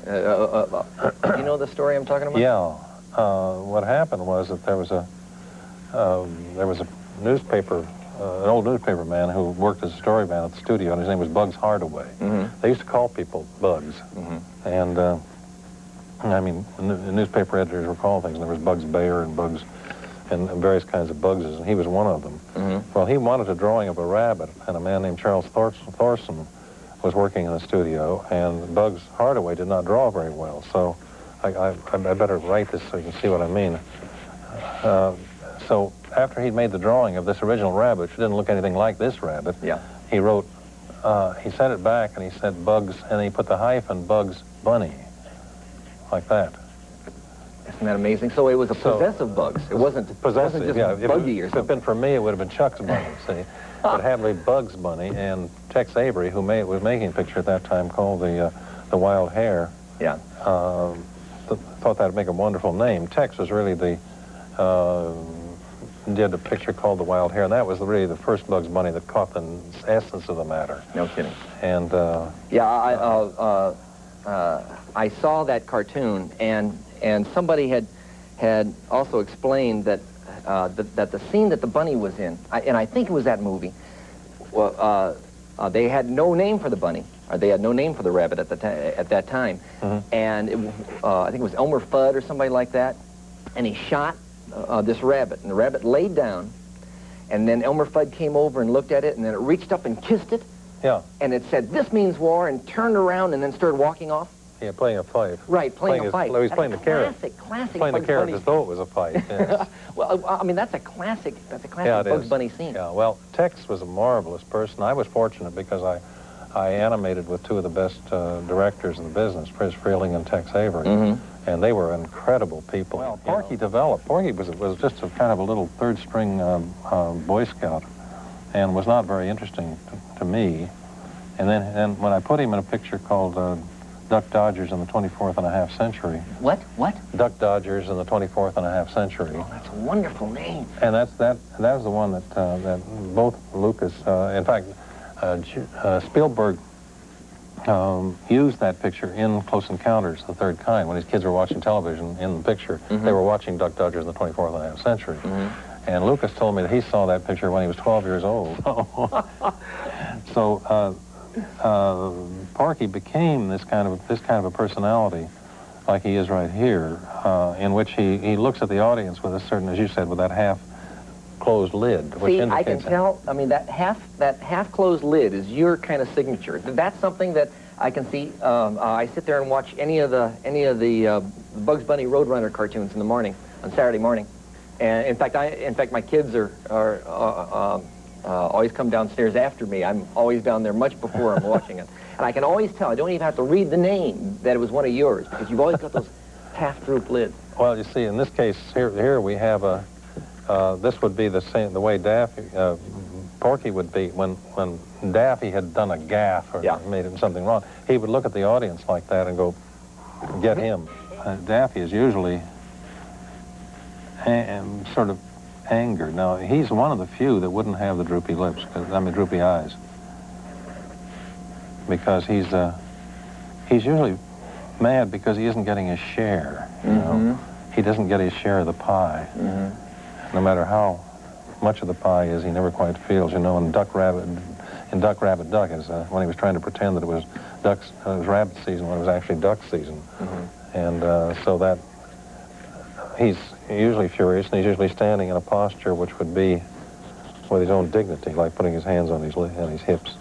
Do you know the story I'm talking about? Yeah. What happened was that there was a newspaper, an old newspaper man who worked as a story man at the studio, and his name was Bugs Hardaway. They used to call people Bugs. And, I mean, the newspaper editors were called things, and there was Bugs Bear and Bugs, and various kinds of Bugses, and he was one of them. Well, he wanted a drawing of a rabbit, and a man named Charles Thorson was working in the studio, and Bugs Hardaway did not draw very well, so I better write this so you can see what I mean. So after he'd made the drawing of this original rabbit, which didn't look anything like this rabbit, he wrote, he sent it back, and he said Bugs, and he put the hyphen Bugs Bunny, like that. Isn't that amazing? So it was a possessive Bugs. It wasn't possessive. Just Yeah, Buggy or if it something. had been for me, it would have been Chuck's Bunny. See, but happily Bugs Bunny, and Tex Avery, who was making a picture at that time called the Wild Hare. Yeah. Thought that'd make a wonderful name. Tex was really did a picture called The Wild Hare, and that was really the first Bugs Bunny that caught the essence of the matter. No kidding. And I saw that cartoon, and somebody had also explained that that the scene that the bunny was in, and I think it was that movie, well, they had no name for the bunny, or they had no name for the rabbit at that time, and I think it was Elmer Fudd or somebody like that, and he shot this rabbit, and the rabbit laid down, and then Elmer Fudd came over and looked at it, and then it reached up and kissed it. Yeah. And it said, "This means war," and turned around and then started walking off. Yeah, playing a fife. Right, playing a fife. He was playing the carrot. Classic Playing the Bugs carrot Bunny. as though it was a fife. Yes. Well, I mean, that's a classic Yeah, it Bugs is. Bunny scene. Yeah, well, Tex was a marvelous person. I was fortunate because I animated with two of the best directors in the business, Chris Freeling and Tex Avery, and they were incredible people. Well, Porky developed. Porky was just a kind of a little third-string Boy Scout, and was not very interesting to me. And then when I put him in a picture called Duck Dodgers in the 24th and a half century. What? Duck Dodgers in the 24th and a half century. Oh, that's a wonderful name. And that was the one that both Lucas, in fact, Spielberg used that picture in Close Encounters of the Third Kind when his kids were watching television. In the picture, they were watching Duck Dodgers in the 24th and a half century. And Lucas told me that he saw that picture when he was 12 years old. So Porky became this kind of a personality, like he is right here, in which he looks at the audience with a certain, as you said, with that half-closed lid, which See, indicates. I can tell. I mean, that half-closed lid is your kind of signature. That's something that I can see. I sit there and watch any of the Bugs Bunny Roadrunner cartoons in the morning, on Saturday morning, and in fact, my kids are always come downstairs after me. I'm always down there much before I'm watching it. And I can always tell, I don't even have to read the name, that it was one of yours, because you've always got those half-droop lids. Well, you see, in this case, here we have this would be the way Daffy, Porky would be, when Daffy had done a gaffe or made something wrong, he would look at the audience like that and go, get him. Daffy is usually sort of angered. Now, he's one of the few that wouldn't have the droopy lips, droopy eyes, because he's usually mad because he isn't getting his share. You know, he doesn't get his share of the pie. No matter how much of the pie is, he never quite feels. You know, in Duck Rabbit Duck, is when he was trying to pretend that it was rabbit season when it was actually duck season, and so that he's usually furious, and he's usually standing in a posture which would be with his own dignity, like putting his hands on his hips.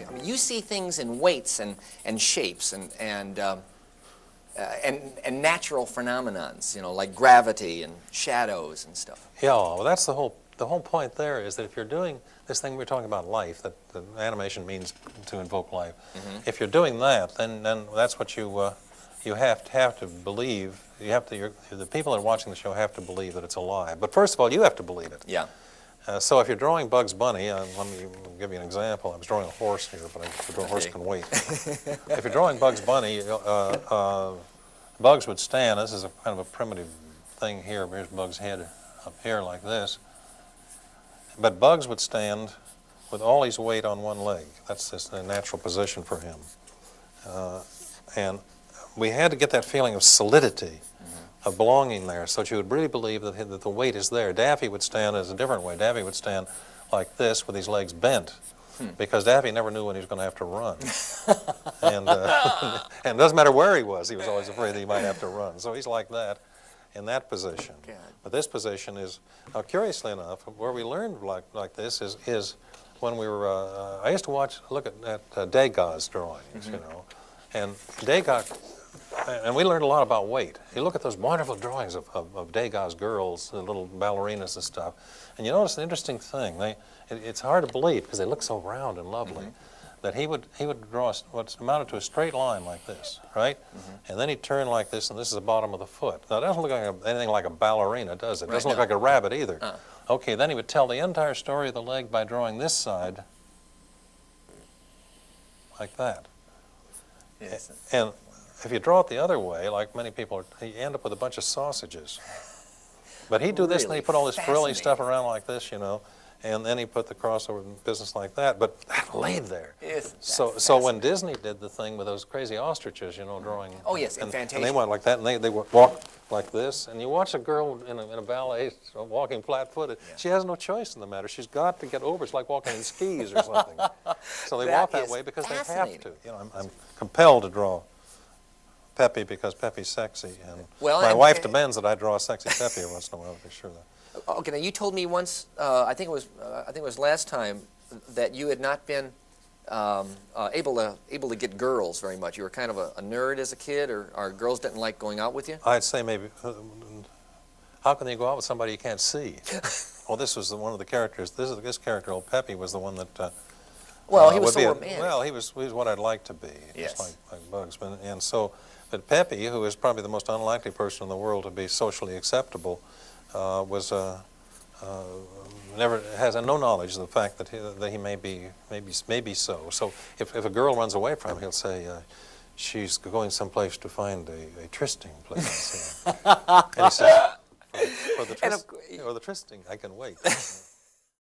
I mean, you see things in weights and shapes and natural phenomenons, you know, like gravity and shadows and stuff. Yeah, well, that's the whole point there is that if you're doing this thing we're talking about, life, that the animation means to invoke life. If you're doing that, then that's what you have to believe. The people that are watching the show have to believe that it's alive. But first of all, you have to believe it. Yeah. So if you're drawing Bugs Bunny, let me give you an example. I was drawing a horse here, but a horse can wait. If you're drawing Bugs Bunny, Bugs would stand. This is a kind of a primitive thing here. Here's Bugs' head up here like this. But Bugs would stand with all his weight on one leg. That's just a natural position for him. And we had to get that feeling of solidity, of belonging there, so that you would really believe that the weight is there. Daffy would stand as a different way. Daffy would stand like this with his legs bent, because Daffy never knew when he was going to have to run. And it doesn't matter where he was always afraid that he might have to run. So he's like that in that position. God. But this position is, now curiously enough, where we learned like this is when we were, I used to look at Degas' drawings, you know, and Degas, and we learned a lot about weight. You look at those wonderful drawings of Degas' girls, the little ballerinas and stuff, and you notice an interesting thing. It's hard to believe because they look so round and lovely, that he would draw what's amounted to a straight line like this, right? And then he'd turn like this, and this is the bottom of the foot. Now, it doesn't look like anything like a ballerina, does it? It doesn't look like a rabbit either. Okay, then he would tell the entire story of the leg by drawing this side like that. Yes. And if you draw it the other way, like many people, you end up with a bunch of sausages. But he'd do this, and he'd put all this frilly stuff around like this, you know, and then he put the crossover business like that. But that laid there. So when Disney did the thing with those crazy ostriches, you know, drawing. Oh, yes, in and Fantasia. they went like that, and they would walk like this. And you watch a girl in a ballet walking flat-footed. Yeah. She has no choice in the matter. She's got to get over. It's like walking in skis or something. So they walk that way because they have to. You know, I'm compelled to draw Peppy because Peppy's sexy, and my wife demands that I draw a sexy Peppy once in a while to be sure that. Okay, now you told me once, I think it was last time, that you had not been able to get girls very much. You were kind of a nerd as a kid, or girls didn't like going out with you? I'd say maybe. How can they go out with somebody you can't see? Well, this was one of the characters. This character, old Peppy, was the one that. Well, he was so romantic. Well, he was what I'd like to be. Yes. Just like Bugs, and so, but Peppy, who is probably the most unlikely person in the world to be socially acceptable, was never has no knowledge of the fact that he may be so. So if a girl runs away from him, he'll say she's going someplace to find a trysting place. And he says, for the trysting, I can wait.